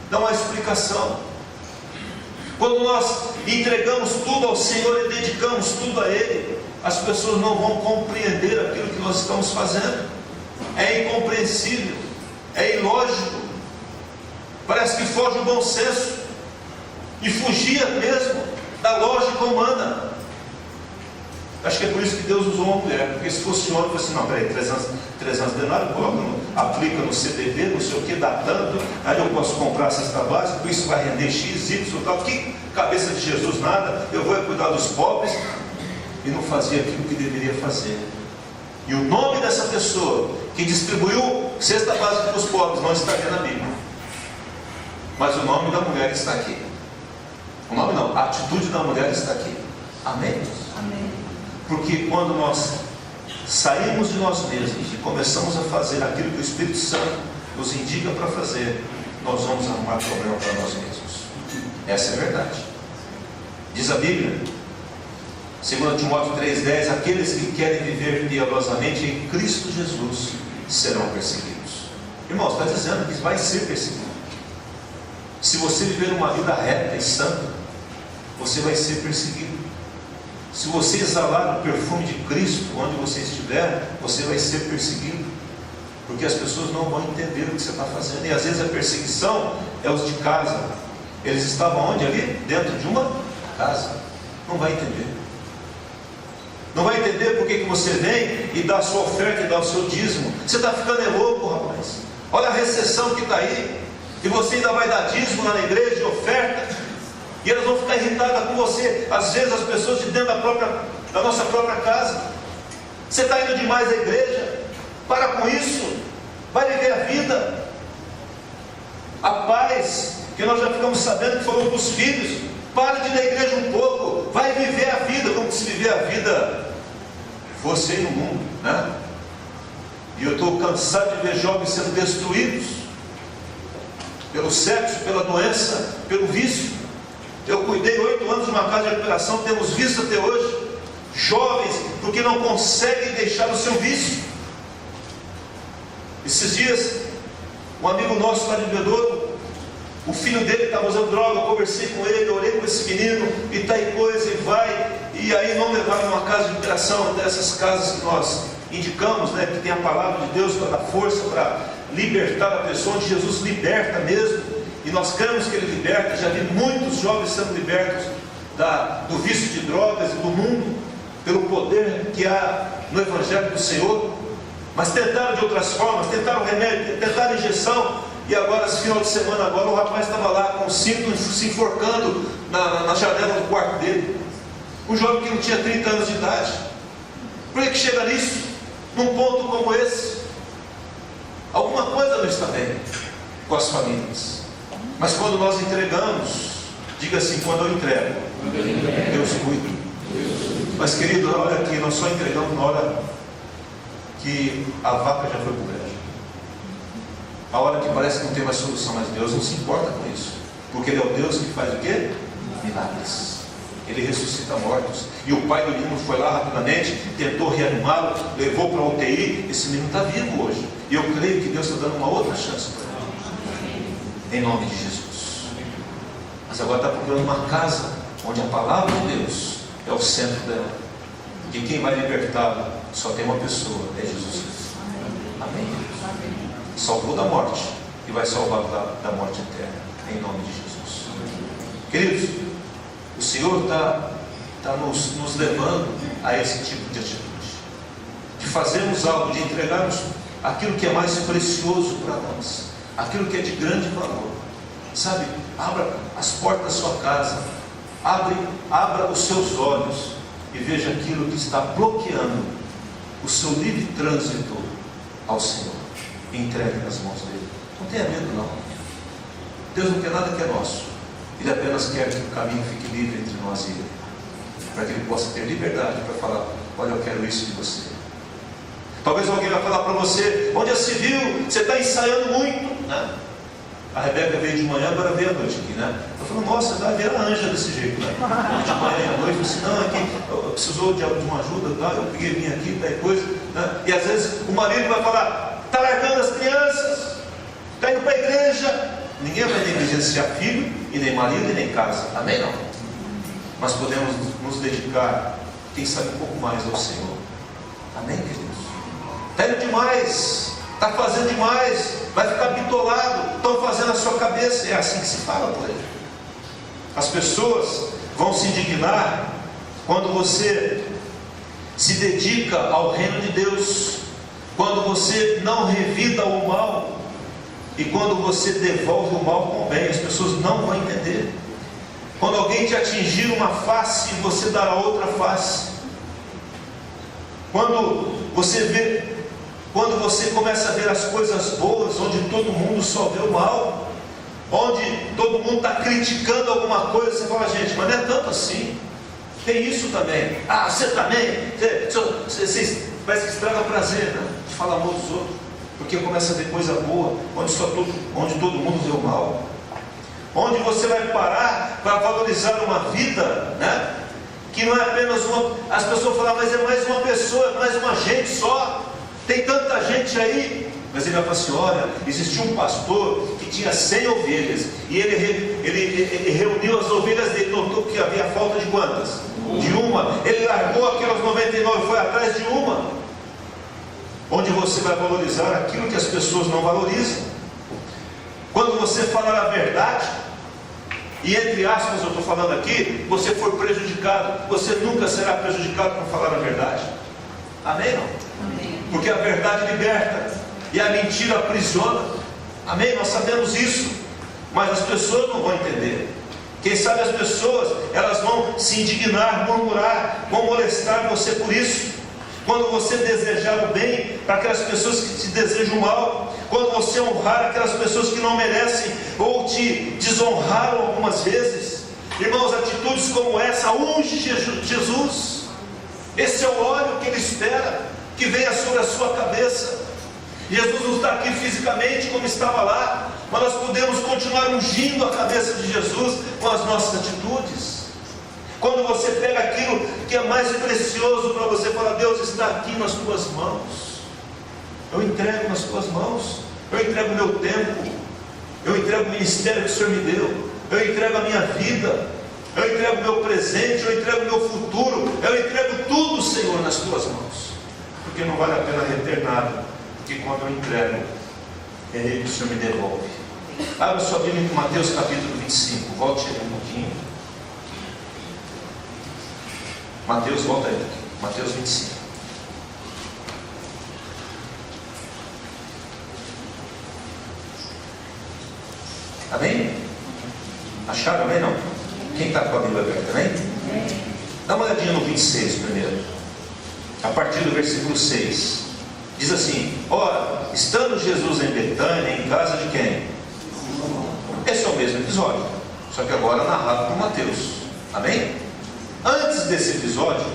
não há explicação. Quando nós entregamos tudo ao Senhor e dedicamos tudo a Ele, as pessoas não vão compreender aquilo que nós estamos fazendo. É incompreensível, é ilógico, parece que foge o bom senso, e fugia mesmo da lógica humana. Acho que é por isso que Deus usou uma mulher, porque se fosse um homem, fosse assim, não, peraí, 300 denários, aplica no CDB, não sei o que, dá tanto, aí eu posso comprar a cesta básica, isso vai render X, Y, tal, que cabeça de Jesus nada, eu vou cuidar dos pobres, e não fazia aquilo que deveria fazer. E o nome dessa pessoa que distribuiu cesta básica para os pobres não está aqui na Bíblia, mas o nome da mulher está aqui. O nome não, a atitude da mulher está aqui. Amém? Amém. Porque quando nós saímos de nós mesmos e começamos a fazer aquilo que o Espírito Santo nos indica para fazer, nós vamos arrumar problema para nós mesmos. Essa é a verdade. Diz a Bíblia, 2 Timóteo 3,10: aqueles que querem viver piedosamente em Cristo Jesus serão perseguidos. Irmãos, está dizendo que vai ser perseguido. Se você viver uma vida reta e santa, você vai ser perseguido. Se você exalar o perfume de Cristo onde você estiver, você vai ser perseguido, porque as pessoas não vão entender o que você está fazendo. E às vezes a perseguição é os de casa. Eles estavam onde? Ali? Dentro de uma casa. Não vai entender. Não vai entender por que você vem e dá a sua oferta e dá o seu dízimo. Você está ficando louco, rapaz. Olha a recessão que está aí. E você ainda vai dar dízimo lá na igreja, oferta, e elas vão ficar irritadas com você. Às vezes as pessoas de dentro da nossa própria casa. Você está indo demais à igreja, para com isso, vai viver a vida. A paz, que nós já ficamos sabendo que falou para os filhos, para de ir na igreja um pouco, vai viver a vida, como se viver a vida fosse aí no mundo, né? E eu estou cansado de ver jovens sendo destruídos pelo sexo, pela doença, pelo vício. Eu cuidei 8 anos de uma casa de recuperação, temos visto até hoje jovens porque não conseguem deixar o seu vício. Esses dias, um amigo nosso lá de Bebedouro, o filho dele estava usando droga, eu conversei com ele, orei com esse menino, e tá aí coisa, e vai, e aí não levaram numa casa de recuperação, dessas casas que nós indicamos, né, que tem a palavra de Deus para dar força, para libertar a pessoa, onde Jesus liberta mesmo, e nós cremos que Ele liberta. Já vi muitos jovens sendo libertos do vício de drogas e do mundo, pelo poder que há no Evangelho do Senhor. Mas tentaram de outras formas, tentaram remédio, tentaram injeção, e agora, esse final de semana, agora o rapaz estava lá com o cinto se enforcando na janela do quarto dele. Um jovem que não tinha 30 anos de idade. Por que chega nisso? Num ponto como esse? Alguma coisa não está bem com as famílias. Mas quando nós entregamos, diga assim: quando eu entrego, Deus cuida. Mas querido, olha aqui, nós só entregamos na hora que a vaca já foi para o brejo, a hora que parece que não tem mais solução. Mas Deus não se importa com isso, porque Ele é o Deus que faz o quê? Milagres. Ele ressuscita mortos. E o pai do menino foi lá rapidamente, tentou reanimá-lo, levou para a UTI. Esse menino está vivo hoje, e eu creio que Deus está dando uma outra chance para ele, em nome de Jesus. Mas agora está procurando uma casa onde a palavra de Deus é o centro dela, e quem vai libertá-lo só tem uma pessoa, é Jesus Cristo. Amém? Salvou da morte e vai salvar da morte eterna, em nome de Jesus. Queridos, o Senhor está nos levando a esse tipo de atitude, de fazermos algo, de entregarmos aquilo que é mais precioso para nós, aquilo que é de grande valor. Sabe, abra as portas da sua casa, abra os seus olhos e veja aquilo que está bloqueando o seu livre trânsito ao Senhor, e entregue nas mãos dele. Não tenha medo não. Deus não quer nada que é nosso. Ele apenas quer que o caminho fique livre entre nós e Ele, para que Ele possa ter liberdade para falar: olha, eu quero isso de você. Talvez alguém vai falar para você: onde já se viu, você está ensaiando muito, né? A Rebeca veio de manhã, agora veio à noite aqui, né? Eu falo: nossa, vai ver a Anja desse jeito, né? De manhã e à noite, eu disse: não, aqui eu precisou de uma ajuda, tá? Eu peguei vim aqui, tal coisa, né? E às vezes o marido vai falar: está largando as crianças, está indo para a igreja. Ninguém vai negligenciar filho, e nem marido, e nem casa. Amém? Não? Mas podemos nos dedicar, quem sabe, um pouco mais ao Senhor. Amém, queridos? Está indo demais, está fazendo demais, vai ficar bitolado, estão fazendo a sua cabeça. É assim que se fala por aí. As pessoas vão se indignar quando você se dedica ao reino de Deus, quando você não revida o mal e quando você devolve o mal com o bem. As pessoas não vão entender. Quando alguém te atingir uma face, você dará outra face. Quando você começa a ver as coisas boas, onde todo mundo só vê o mal, onde todo mundo está criticando alguma coisa, você fala, gente, mas não é tanto assim. Tem isso também. Ah, você também? Você parece que estraga prazer, né? De falar mal dos outros. Porque começa a ver coisa boa, onde todo mundo vê o mal. Onde você vai parar para valorizar uma vida, né? Que não é apenas uma. As pessoas falam, mas é mais uma pessoa, é mais uma gente só. Tem tanta gente aí. Mas ele vai falar assim, olha, existia um pastor que tinha 100 ovelhas. E ele reuniu as ovelhas dele, notou que havia falta de quantas? De uma. Ele largou aquelas 99 e foi atrás de uma. Onde você vai valorizar aquilo que as pessoas não valorizam. Quando você falar a verdade, e entre aspas eu estou falando aqui, você for prejudicado, você nunca será prejudicado por falar a verdade. Amém? Não? Amém. Porque a verdade liberta e a mentira aprisiona. Amém? Nós sabemos isso, mas as pessoas não vão entender. Quem sabe as pessoas, elas vão se indignar, murmurar, vão molestar você por isso. Quando você desejar o bem para aquelas pessoas que te desejam o mal, quando você honrar aquelas pessoas que não merecem ou te desonraram algumas vezes, irmãos, atitudes como essa, unge Jesus. Esse é o óleo que Ele espera que venha sobre a sua cabeça. Jesus não está aqui fisicamente como estava lá, mas nós podemos continuar ungindo a cabeça de Jesus com as nossas atitudes. Quando você pega aquilo que é mais precioso para você, fala, Deus está aqui nas tuas mãos, eu entrego nas tuas mãos, eu entrego o meu tempo, eu entrego o ministério que o Senhor me deu, eu entrego a minha vida, eu entrego o meu presente, eu entrego o meu futuro, eu entrego tudo, Senhor, nas tuas mãos, porque não vale a pena reter nada, porque quando eu entrego, é Ele que o Senhor me devolve. Abra sua Bíblia em Mateus capítulo 25, volte aí um pouquinho. Mateus, volta aí, Mateus 25. Amém? Acharam, amém? Não? Quem está com a Bíblia aberta, amém? Dá uma olhadinha no 26 primeiro, a partir do versículo 6. Diz assim: ora, estando Jesus em Betânia, em casa de quem? Esse é o mesmo episódio, só que agora narrado por Mateus. Amém? Antes desse episódio,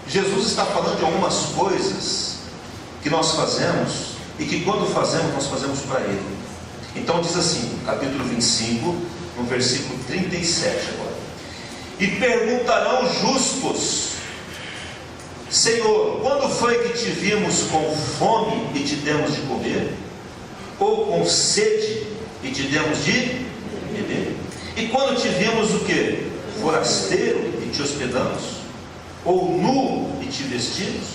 Jesus está falando de algumas coisas que nós fazemos e que quando fazemos, nós fazemos para Ele. Então diz assim, capítulo 25, no versículo 37 agora: e perguntarão justos, Senhor, quando foi que te vimos com fome e te demos de comer? Ou com sede e te demos de beber? E quando te vimos o quê? Forasteiro e te hospedamos? Ou nu e te vestimos?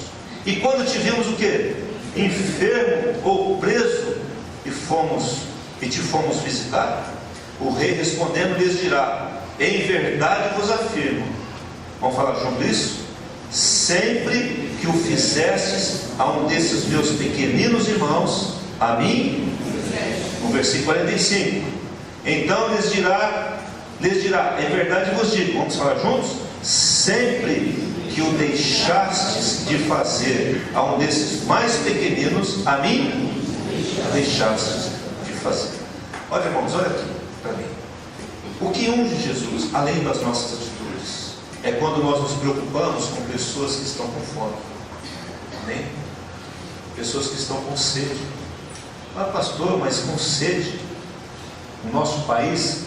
E quando te vimos o quê? Enfermo ou preso e te fomos visitar? O rei respondendo lhes dirá: em verdade vos afirmo. Vamos falar junto isso? Sempre que o fizestes a um desses meus pequeninos irmãos, a mim. No versículo 45: então lhes dirá, em verdade vos digo, vamos falar juntos? Sempre que o deixastes de fazer a um desses mais pequeninos, a mim deixastes de fazer. Olha, irmãos, olha aqui para mim. O que unge Jesus, além das nossas atitudes, é quando nós nos preocupamos com pessoas que estão com fome. Amém? Pessoas que estão com sede. Ah, pastor, mas com sede? No nosso país,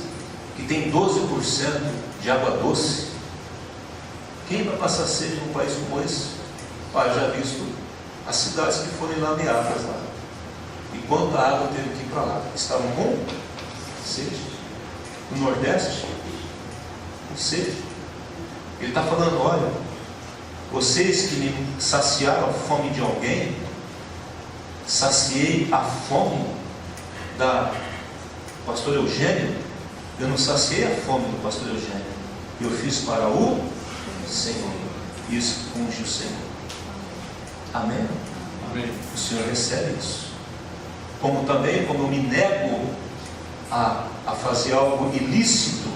que tem 12% de água doce, quem vai passar sede num país como esse? Ah, já visto as cidades que foram lameadas lá, e quanta água teve que ir para lá, estavam com sede. no Nordeste, com sede. Ele está falando: olha, vocês que me saciaram a fome de alguém, saciei a fome da pastor Eugênio. Eu não saciei a fome do pastor Eugênio, eu fiz para o Senhor. Isso unge o Senhor. Amém? Amém. O Senhor recebe isso. Como também, como eu me nego a fazer algo ilícito,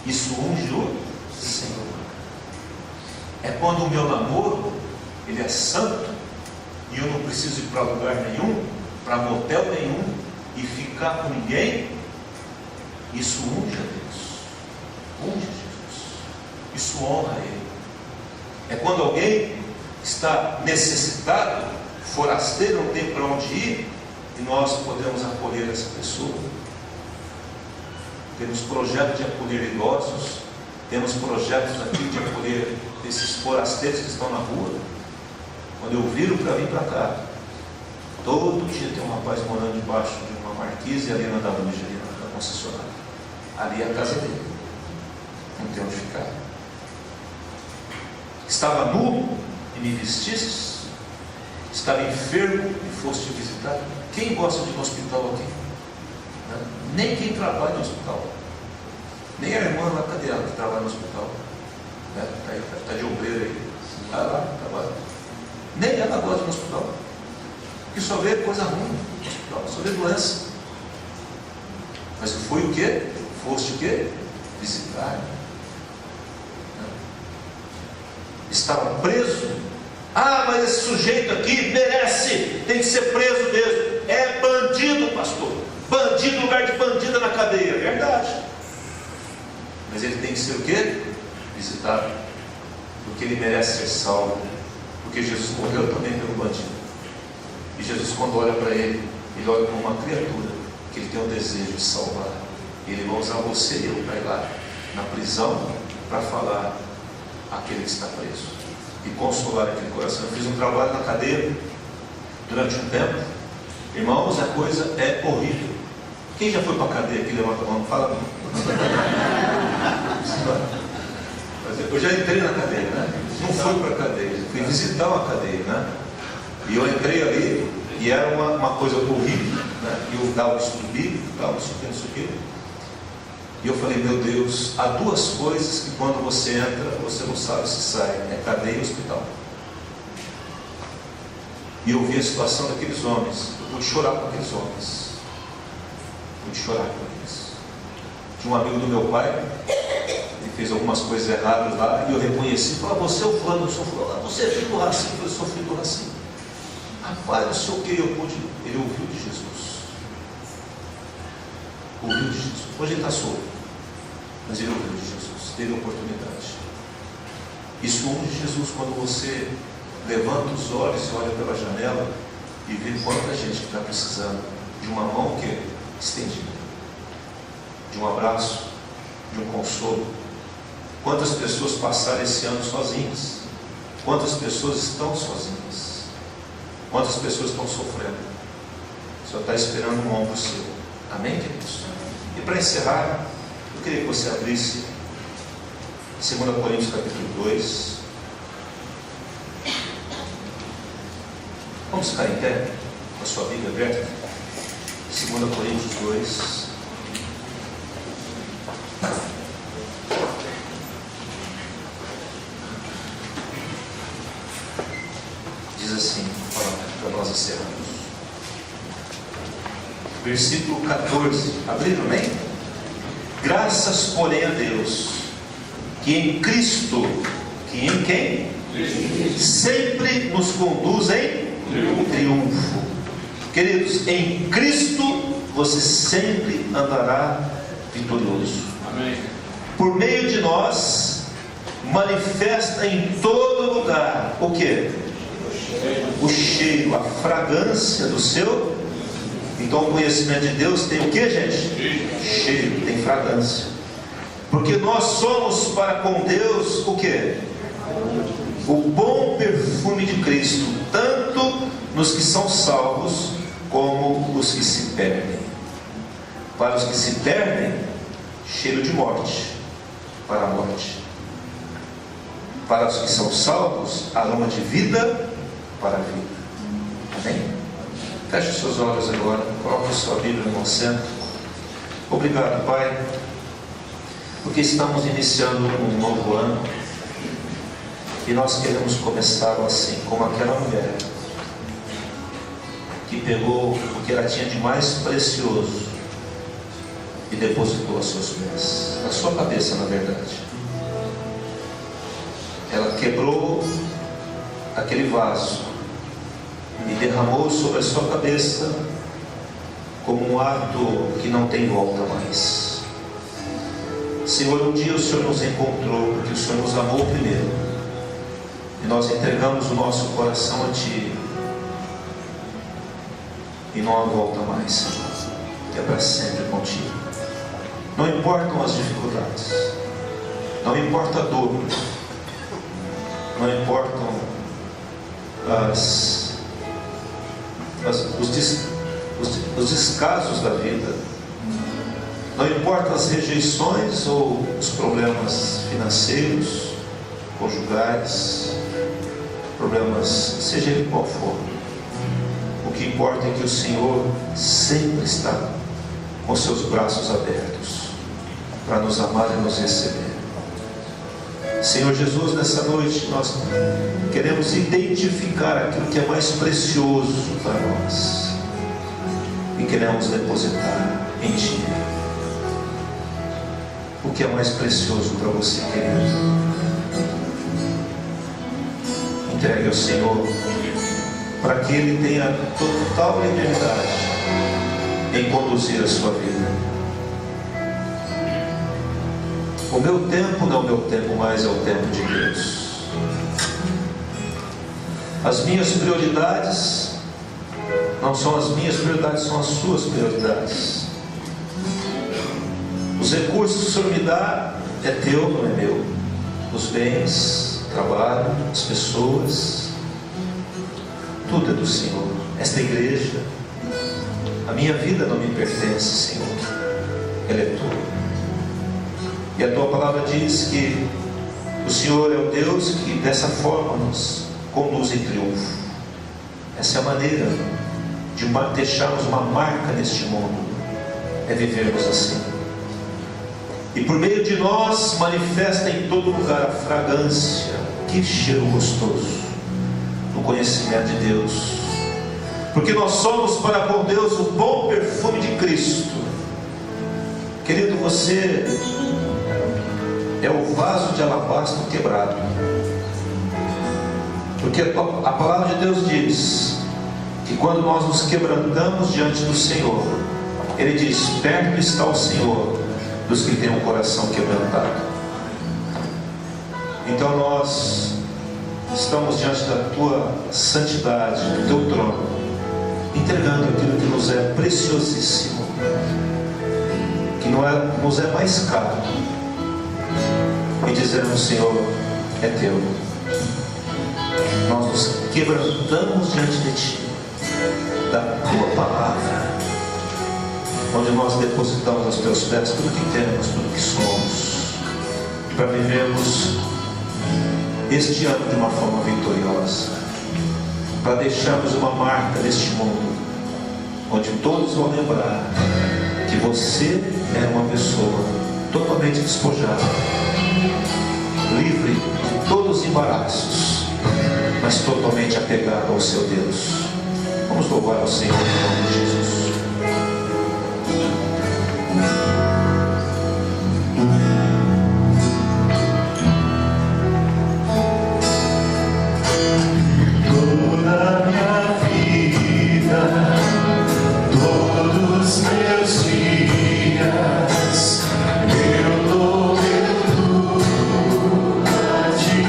isso unge o Senhor. É quando o meu namoro, ele é santo, e eu não preciso ir para lugar nenhum, para motel nenhum, e ficar com ninguém. Isso unge a Deus, unge Jesus, isso honra Ele. É quando alguém está necessitado, forasteiro, não tem para onde ir, e nós podemos acolher essa pessoa. Temos projetos de acolher idosos, temos projetos aqui de acolher esses forasteiros que estão na rua. Quando eu viro para vir para cá, todo dia tem um rapaz morando debaixo de uma marquise e ali na Luz, ali na concessionária. Ali é a casa dele, não tem onde ficar. Estava nu e me vestistes, estava enfermo e foste visitar. Quem gosta de ir no hospital aqui? Nem quem trabalha no hospital, nem a irmã lá, cadê ela que trabalha no hospital? Está de obreira aí, está lá, trabalha. Nem ela gosta de ir no hospital, porque só vê coisa ruim no hospital, só vê doença. Mas foi o quê? Foste o quê? Visitar. Estava preso. Ah, mas esse sujeito aqui merece, tem que ser preso mesmo. É bandido, pastor. Bandido, lugar de bandido na cadeia. Verdade. Mas ele tem que ser o quê? Visitado. Porque ele merece ser salvo. Porque Jesus morreu também pelo bandido. E Jesus, quando olha para ele, ele olha como uma criatura que ele tem o desejo de salvar. E ele vai usar você e eu para ir lá na prisão para falar àquele que está preso e consolar aquele coração. Eu fiz um trabalho na cadeia durante um tempo. Irmãos, a coisa é horrível. Quem já foi para a cadeia aqui? Levanta a mão, fala. Eu já entrei na cadeia, né? Não fui para a cadeia, fui visitar uma cadeia, né? E eu entrei ali e era uma coisa horrível, né? E eu dava o estudo bíblico, dava isso aqui. E eu falei: meu Deus, há duas coisas que quando você entra, você não sabe se sai: é cadeia e hospital. E eu vi a situação daqueles homens. Eu pude chorar com aqueles homens. Pude chorar com eles. Tinha um amigo do meu pai, ele fez algumas coisas erradas lá, e eu reconheci. Falei: você é o fulano, eu sou fulano. Você é filho do Racinho? Eu sou filho do Racinho. Rapaz, não sei o que, ele ouviu de Jesus. Ouviu de Jesus. Hoje ele está solto, mas ele ouviu de Jesus, teve a oportunidade. Isso unge Jesus quando você levanta os olhos e olha pela janela e vê quanta gente que está precisando de uma mão que é estendida, de um abraço, de um consolo. Quantas pessoas passaram esse ano sozinhas? Quantas pessoas estão sozinhas? Quantas pessoas estão sofrendo? Só está esperando um ombro seu. Amém, queridos? E para encerrar, eu queria que você abrisse 2 Coríntios capítulo 2. Vamos ficar em pé com a sua Bíblia aberta. 2 Coríntios 2. Diz assim, para nós encerrarmos. Versículo 14. Abriram, amém? Graças, porém, a Deus, que em Cristo, que em quem? Sempre nos conduz em triunfo. Queridos, em Cristo você sempre andará vitorioso. Amém. Por meio de nós, manifesta em todo lugar o que? O cheiro, a fragrância do seu. Então o conhecimento de Deus tem o que, gente? Cheiro, tem fragrância. Porque nós somos para com Deus o que? O bom perfume de Cristo, tanto nos que são salvos como os que se perdem. Para os que se perdem, cheiro de morte para a morte. Para os que são salvos, aroma de vida para a vida. Amém? Feche os seus olhos agora, coloque a sua Bíblia no centro. Obrigado, Pai, porque estamos iniciando um novo ano e nós queremos começar assim, como aquela mulher que pegou o que ela tinha de mais precioso e depositou aos seus pés, na sua cabeça, na verdade. Ela quebrou aquele vaso e derramou sobre a sua cabeça como um ato que não tem volta mais. Senhor, um dia o Senhor nos encontrou porque o Senhor nos amou primeiro e nós entregamos o nosso coração a Ti e não há volta mais, Senhor. É para sempre contigo. Não importam as dificuldades, não importa a dor, não importam os descasos da vida, não importam as rejeições ou os problemas financeiros, conjugais, problemas, seja ele qual for. O que importa é que o Senhor sempre está com seus braços abertos para nos amar e nos receber. Senhor Jesus, nessa noite nós queremos identificar aquilo que é mais precioso para nós e queremos depositar em Ti. O que é mais precioso para você, querido? Entregue ao Senhor para que Ele tenha total liberdade em conduzir a sua vida. O meu tempo não é o meu tempo, mas é o tempo de Deus. As minhas prioridades não são as minhas prioridades, são as suas prioridades. Os recursos que o Senhor me dá é teu, não é meu. Os bens, o trabalho, as pessoas, tudo é do Senhor. Esta igreja, a minha vida não me pertence, Senhor. Ela é tua. E a tua palavra diz que o Senhor é o Deus que dessa forma nos conduz em triunfo. Essa é a maneira de deixarmos uma marca neste mundo, é vivermos assim. E por meio de nós manifesta em todo lugar a fragrância, que cheiro gostoso, no conhecimento de Deus. Porque nós somos para com Deus o bom perfume de Cristo. Querido, você é o vaso de alabastro quebrado. Porque a palavra de Deus diz que quando nós nos quebrantamos diante do Senhor, Ele diz: perto está o Senhor dos que têm um coração quebrantado. Então nós estamos diante da tua santidade, do teu trono, entregando aquilo que nos é preciosíssimo, que nos é mais caro, e dizendo: Senhor, é teu. Nós nos quebrantamos diante de Ti, da Tua palavra, onde nós depositamos aos Teus pés tudo que temos, tudo que somos, para vivermos este ano de uma forma vitoriosa, para deixarmos uma marca neste mundo, onde todos vão lembrar que você é uma pessoa totalmente despojada, livre de todos os embaraços, mas totalmente apegado ao seu Deus. Vamos louvar ao Senhor em nome de Jesus. Toda minha vida, todos meus dias, eu dou tudo a Ti,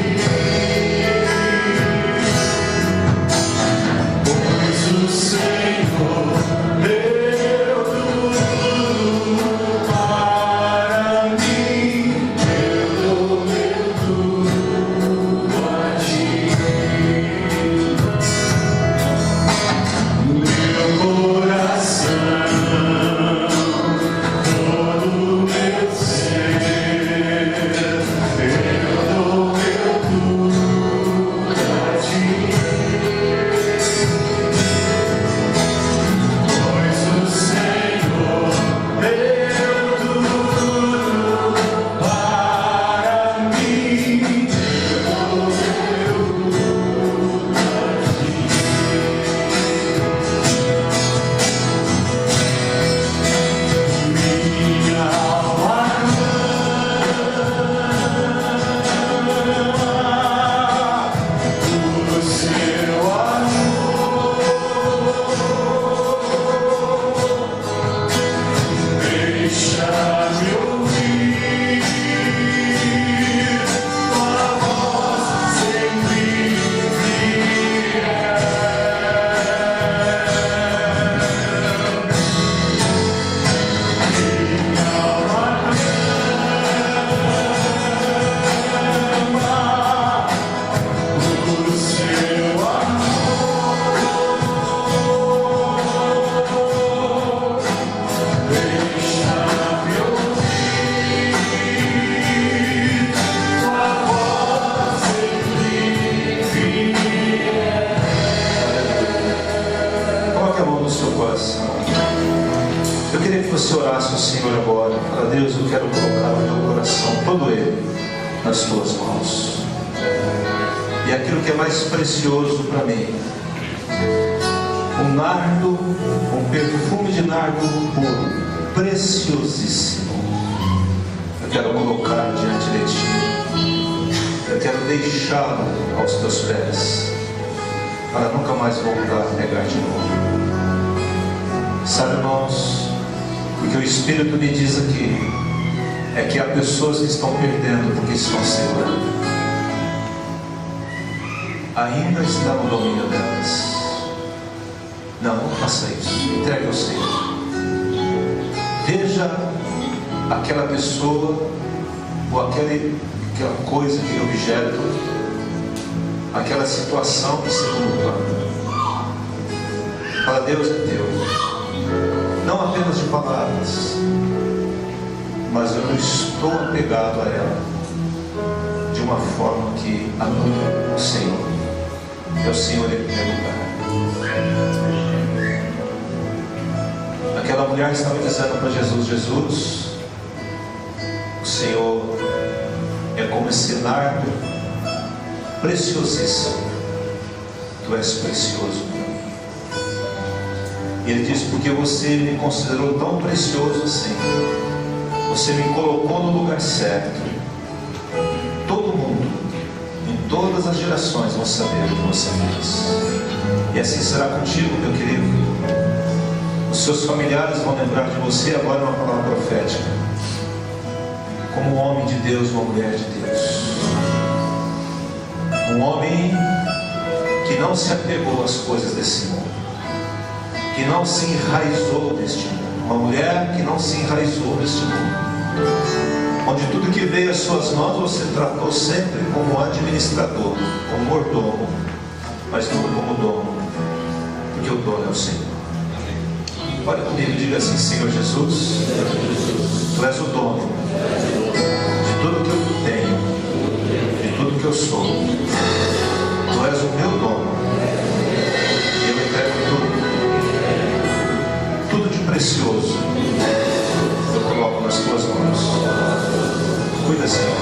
pois o Senhor Coloque a mão no seu coração. Eu queria que você orasse ao Senhor agora. Fala, Deus, eu quero colocar o meu coração, todo ele, nas tuas mãos. E aquilo que é mais precioso para mim, um nardo, um perfume de nardo puro, preciosíssimo, eu quero colocar diante de ti. Eu quero deixá-lo aos teus pés, para nunca mais voltar a pegar de novo. Sabe, irmãos, o que o Espírito me diz aqui é que há pessoas que estão perdendo porque estão segurando. Ainda está no domínio delas. Não faça isso. Entregue ao Senhor. Veja aquela pessoa ou aquela coisa, aquele objeto, aquela situação em segundo plano. Fala, Deus é teu. Não apenas de palavras, mas eu não estou apegado a ela de uma forma que anule o Senhor. É o Senhor em primeiro lugar. Aquela mulher estava dizendo para Jesus: Jesus, o Senhor é como esse nardo preciosíssimo. Tu és precioso para mim. E ele diz: porque você me considerou tão precioso assim, você me colocou no lugar certo. Todo mundo, em todas as gerações, vão saber o que você fez. E assim será contigo, meu querido. Os seus familiares vão lembrar de você agora uma palavra profética, como um homem de Deus, uma mulher de Deus, um homem que não se apegou às coisas desse mundo, que não se enraizou neste mundo, uma mulher que não se enraizou neste mundo, onde tudo que veio às suas mãos você tratou sempre como administrador, como mordomo, mas não como dono, porque o dono é o Senhor. Olha comigo e diga assim: Senhor Jesus, Tu és o dono de tudo que eu tenho, de tudo que eu sou. Tu és o meu dono. Eu entrego tudo de precioso, eu coloco nas Tuas mãos. Cuida, Senhor.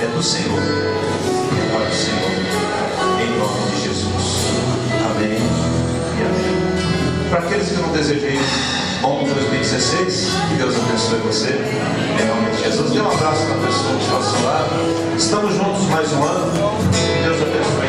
É do Senhor. Olha o Senhor, em nome de Jesus. Amém e amém. Para aqueles que não desejei bom 2016, que Deus abençoe você, em nome de Jesus. Dê um abraço na pessoa que está ao seu lado. Estamos juntos mais um ano. Que Deus abençoe.